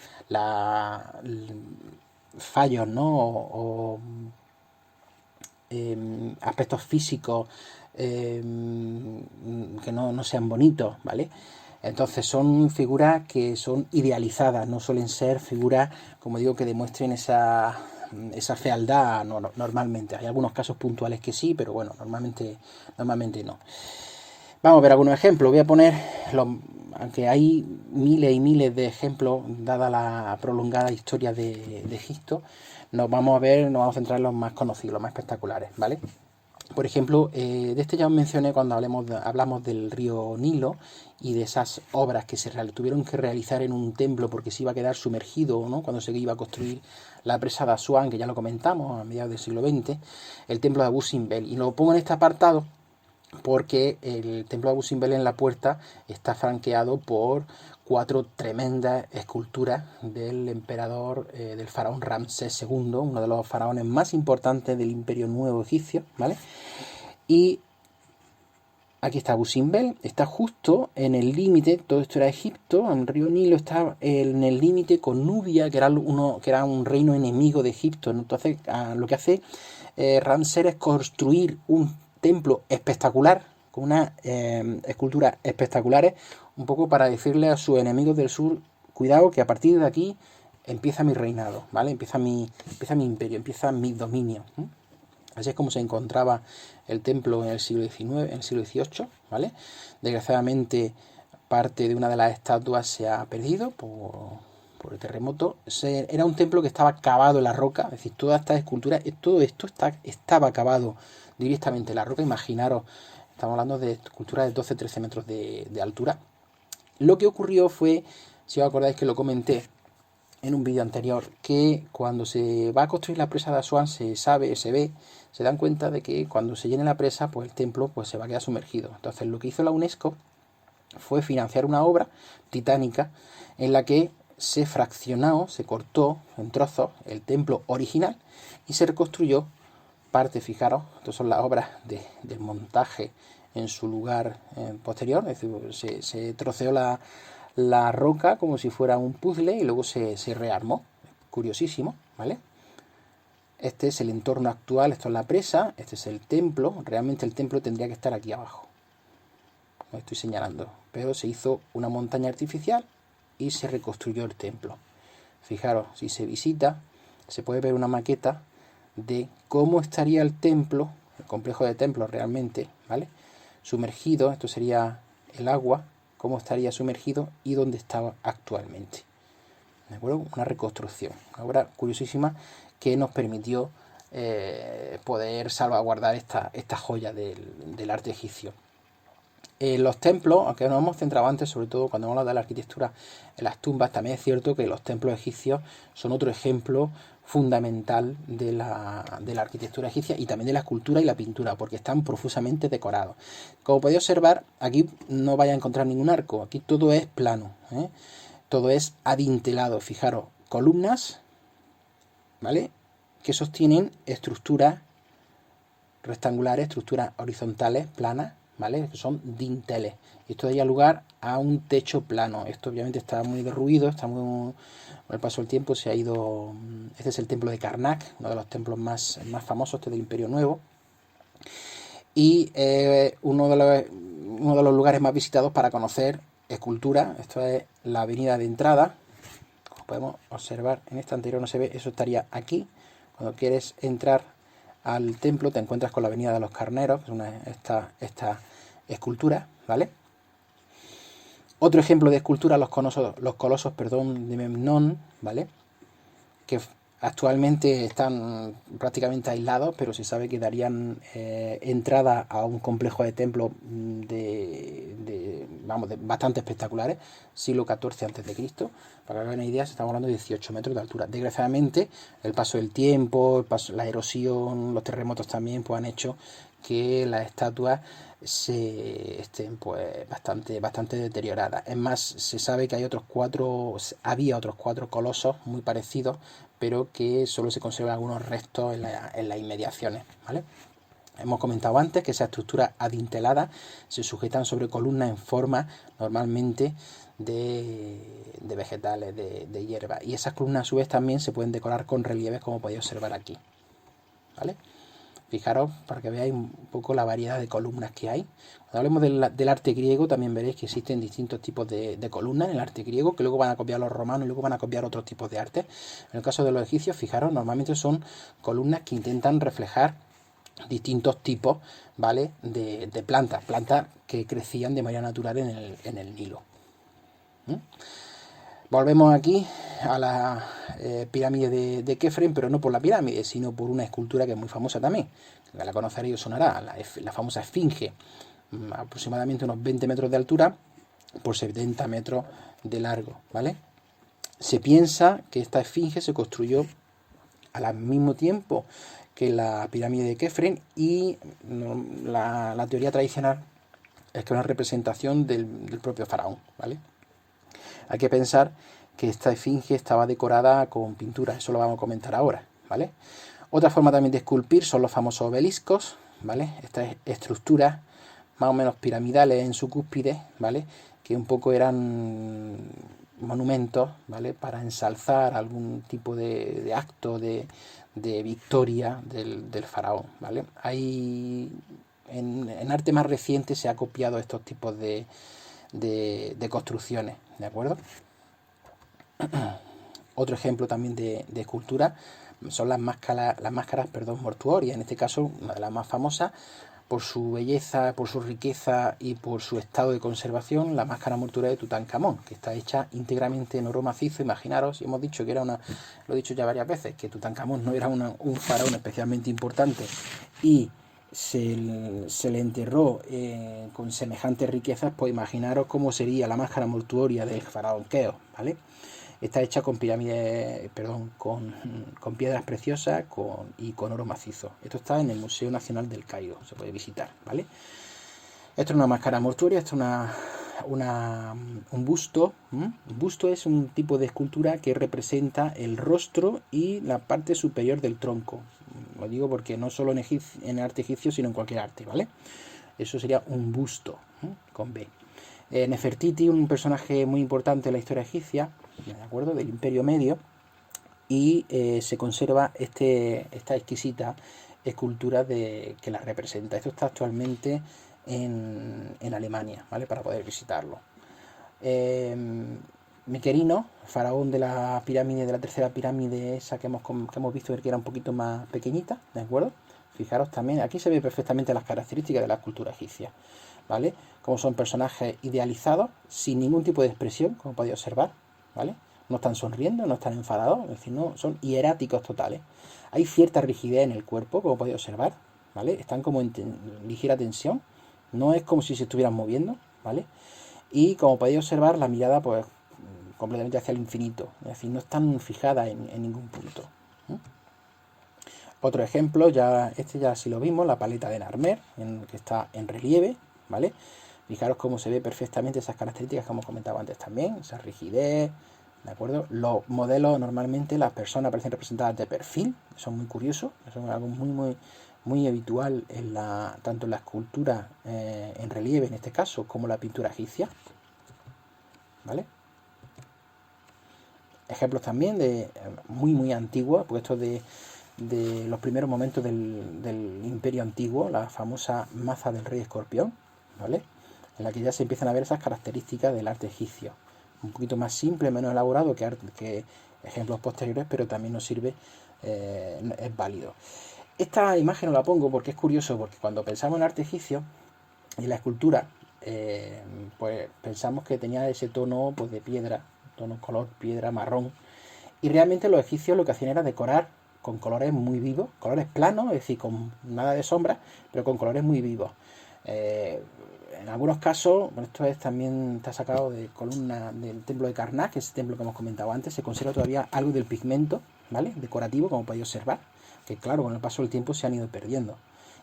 fallos, ¿no? Aspectos físicos que no sean bonitos, ¿vale? Entonces son figuras que son idealizadas, no suelen ser figuras, como digo, que demuestren esa fealdad normalmente. Hay algunos casos puntuales que sí, pero bueno, normalmente no. Vamos a ver algunos ejemplos. Voy a poner, aunque hay miles y miles de ejemplos, dada la prolongada historia de Egipto, nos vamos a centrar en los más conocidos, los más espectaculares, ¿vale? Por ejemplo, de este ya os mencioné cuando hablamos del río Nilo y de esas obras que se tuvieron que realizar en un templo porque se iba a quedar sumergido, ¿no? Cuando se iba a construir la presa de Asuán, que ya lo comentamos a mediados del siglo XX, el templo de Abu Simbel. Y lo pongo en este apartado porque el templo de Abu Simbel en la puerta está franqueado por 4 tremendas esculturas del emperador, del faraón Ramsés II, uno de los faraones más importantes del Imperio Nuevo Egipcio, ¿vale? Y aquí está Abu Simbel, está justo en el límite, todo esto era Egipto, el río Nilo está en el límite con Nubia, que era un reino enemigo de Egipto. Entonces, lo que hace Ramsés es construir un templo espectacular, con unas esculturas espectaculares, un poco para decirle a sus enemigos del sur, cuidado que a partir de aquí empieza mi reinado, ¿vale? Empieza mi imperio, empieza mi dominio. Así es como se encontraba el templo en el siglo XIX, en el siglo XVIII, ¿vale? Desgraciadamente parte de una de las estatuas se ha perdido por el terremoto. Era un templo que estaba cavado en la roca, es decir, todas estas esculturas, todo esto estaba cavado directamente en la roca. Imaginaros, estamos hablando de esculturas de 12-13 metros de altura. Lo que ocurrió fue, si os acordáis que lo comenté en un vídeo anterior, que cuando se va a construir la presa de Asuán se dan cuenta de que cuando se llene la presa, pues el templo pues se va a quedar sumergido. Entonces lo que hizo la UNESCO fue financiar una obra titánica en la que se fraccionó, se cortó en trozos el templo original y se reconstruyó parte. Fijaros, estas son las obras del montaje en su lugar posterior, es decir, se troceó la roca como si fuera un puzzle y luego se rearmó. Curiosísimo, ¿vale? Este es el entorno actual, esto es la presa, este es el templo. Realmente el templo tendría que estar aquí abajo, lo estoy señalando, pero se hizo una montaña artificial y se reconstruyó el templo. Fijaros, si se visita, se puede ver una maqueta de cómo estaría el templo, el complejo de templos realmente, ¿vale? Sumergido, esto sería el agua, cómo estaría sumergido y dónde estaba actualmente. ¿De acuerdo? Una reconstrucción, una obra curiosísima que nos permitió poder salvaguardar esta joya del arte egipcio. Los templos, aunque nos hemos centrado antes, sobre todo cuando hemos hablado de la arquitectura en las tumbas, también es cierto que los templos egipcios son otro ejemplo fundamental de la arquitectura egipcia y también de la escultura y la pintura, porque están profusamente decorados. Como podéis observar, aquí no vais a encontrar ningún arco, aquí todo es plano, ¿eh? Todo es adintelado. Fijaros, columnas, ¿vale?, que sostienen estructuras rectangulares, estructuras horizontales, planas, ¿vale?, que son dinteles. Y esto daría lugar a un techo plano. Esto obviamente está muy derruido, con el paso del tiempo se ha ido. Este es el templo de Karnak, uno de los templos más famosos del Imperio Nuevo. Y uno de los lugares más visitados para conocer escultura. Esto es la avenida de entrada. Como podemos observar, en esta anterior no se ve, eso estaría aquí. Cuando quieres entrar al templo te encuentras con la avenida de los Carneros, que es esta escultura, ¿vale? Otro ejemplo de escultura, los colosos de Memnón, ¿vale?, que Actualmente están prácticamente aislados, pero se sabe que darían entrada a un complejo de templos bastante espectaculares, siglo XIV a.C. Para que hagan una idea, estamos hablando de 18 metros de altura. Desgraciadamente, el paso del tiempo, la erosión, los terremotos también pues, han hecho que las estatuas se estén pues bastante deterioradas. Es más, se sabe que había otros cuatro colosos muy parecidos, pero que solo se conservan algunos restos en las inmediaciones, ¿vale? Hemos comentado antes que esas estructuras adinteladas se sujetan sobre columnas en forma normalmente de vegetales, de hierba, y esas columnas a su vez también se pueden decorar con relieves, como podéis observar aquí, ¿vale? Fijaros para que veáis un poco la variedad de columnas que hay. Cuando hablemos del arte griego también veréis que existen distintos tipos de columnas en el arte griego, que luego van a copiar los romanos y luego van a copiar otros tipos de arte. En el caso de los egipcios, fijaros, normalmente son columnas que intentan reflejar distintos tipos, ¿vale? de plantas que crecían de manera natural en el Nilo. Volvemos aquí a la pirámide de Kefren, pero no por la pirámide, sino por una escultura que es muy famosa también, que la conoceréis o sonará, la famosa esfinge, aproximadamente unos 20 metros de altura por 70 metros de largo, ¿vale? Se piensa que esta esfinge se construyó al mismo tiempo que la pirámide de Kefren, y la teoría tradicional es que es una representación del propio faraón, ¿vale? Hay que pensar que esta esfinge estaba decorada con pinturas, eso lo vamos a comentar ahora, ¿vale? Otra forma también de esculpir son los famosos obeliscos, ¿vale? Estas estructuras más o menos piramidales en su cúspide, ¿vale? Que un poco eran monumentos, ¿vale? Para ensalzar algún tipo de acto de victoria del faraón, ¿vale? Hay en arte más reciente se ha copiado estos tipos de construcciones, ¿de acuerdo? Otro ejemplo también de escultura son las máscaras mortuorias, en este caso una de las más famosas por su belleza, por su riqueza y por su estado de conservación, la máscara mortuoria de Tutankamón, que está hecha íntegramente en oro macizo. Imaginaros, y hemos dicho que lo he dicho ya varias veces, que Tutankamón no era un faraón especialmente importante y se le enterró con semejantes riquezas, pues imaginaros cómo sería la máscara mortuoria del faraón Keops, ¿vale? Está hecha con pirámides, con piedras preciosas y con oro macizo. Esto está en el Museo Nacional del Cairo, se puede visitar, ¿vale? Esto es una máscara mortuoria, esto es un busto. Un busto es un tipo de escultura que representa el rostro y la parte superior del tronco. Lo digo porque no solo en el arte egipcio, sino en cualquier arte, ¿vale? Eso sería un busto, con B. Nefertiti, un personaje muy importante en la historia egipcia, ¿de acuerdo? Del Imperio Medio, y se conserva esta exquisita escultura que la representa. Esto está actualmente en Alemania, ¿vale? Para poder visitarlo. Miquelino, faraón de la pirámide, de la tercera pirámide, esa que hemos visto que era un poquito más pequeñita, ¿de acuerdo? Fijaros también, aquí se ve perfectamente las características de la escultura egipcia, ¿vale? Como son personajes idealizados, sin ningún tipo de expresión, como podéis observar, ¿vale? No están sonriendo, no están enfadados, es decir, no, son hieráticos totales. Hay cierta rigidez en el cuerpo, como podéis observar, ¿vale? Están como en ligera tensión, no es como si se estuvieran moviendo, ¿vale? Y como podéis observar, la mirada, pues, completamente hacia el infinito, es decir, no están fijadas en ningún punto. Otro ejemplo, ya sí lo vimos, la paleta de Narmer, que está en relieve, ¿vale? Fijaros cómo se ve perfectamente esas características que hemos comentado antes también, esa rigidez, ¿de acuerdo? Los modelos, normalmente las personas aparecen representadas de perfil, son muy curiosos, son algo muy habitual tanto en la escultura en relieve, en este caso, como la pintura egipcia, ¿vale? Ejemplos también de muy antiguos, porque esto de los primeros momentos del Imperio Antiguo, la famosa maza del rey escorpión, ¿vale? En la que ya se empiezan a ver esas características del arte egipcio. Un poquito más simple, menos elaborado que ejemplos posteriores, pero también nos sirve, es válido. Esta imagen la pongo porque es curioso, porque cuando pensamos en arte egipcio y la escultura, pues pensamos que tenía ese tono, pues, de piedra, tono color piedra marrón, Y realmente los egipcios lo que hacían era decorar con colores muy vivos, colores planos, es decir, con nada de sombra, pero con colores muy vivos. Eh, en algunos casos, bueno, esto es, también está sacado de columna del templo de Karnak, que es el templo que hemos comentado antes, se conserva todavía algo del pigmento, ¿vale? Decorativo, como podéis observar, que claro, con el paso del tiempo se han ido perdiendo.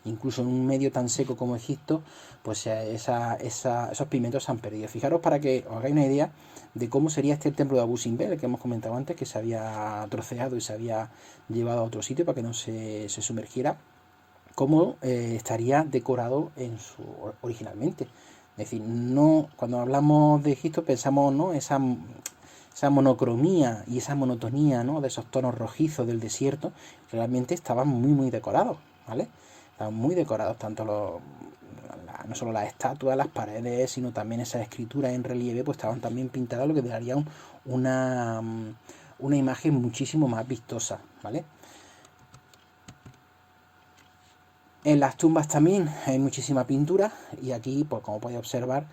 Incluso en un medio tan seco como Egipto, pues esos pigmentos se han perdido. Fijaros para que os hagáis una idea de cómo sería este templo de Abu Simbel, el que hemos comentado antes, que se había troceado y se había llevado a otro sitio para que no se sumergiera, cómo estaría decorado originalmente. Es decir, no, cuando hablamos de Egipto pensamos, ¿no?, esa monocromía y esa monotonía, ¿no?, de esos tonos rojizos del desierto. Realmente estaban muy decorados, ¿vale? Estaban muy decorados, tanto no solo las estatuas, las paredes, sino también esas escrituras en relieve, pues estaban también pintadas, lo que daría una imagen muchísimo más vistosa, ¿vale? En las tumbas también hay muchísima pintura, y aquí, pues como podéis observar,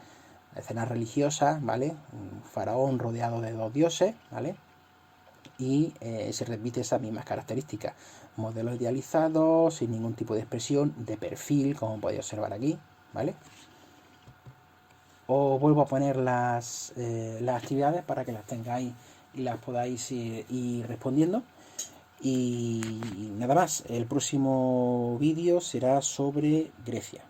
escenas religiosas, ¿vale? Un faraón rodeado de dos dioses, ¿vale? Y se repite esas mismas características. Modelos idealizados, sin ningún tipo de expresión, de perfil, como podéis observar aquí, ¿vale? Os vuelvo a poner las actividades para que las tengáis y las podáis ir respondiendo. Y nada más, el próximo vídeo será sobre Grecia.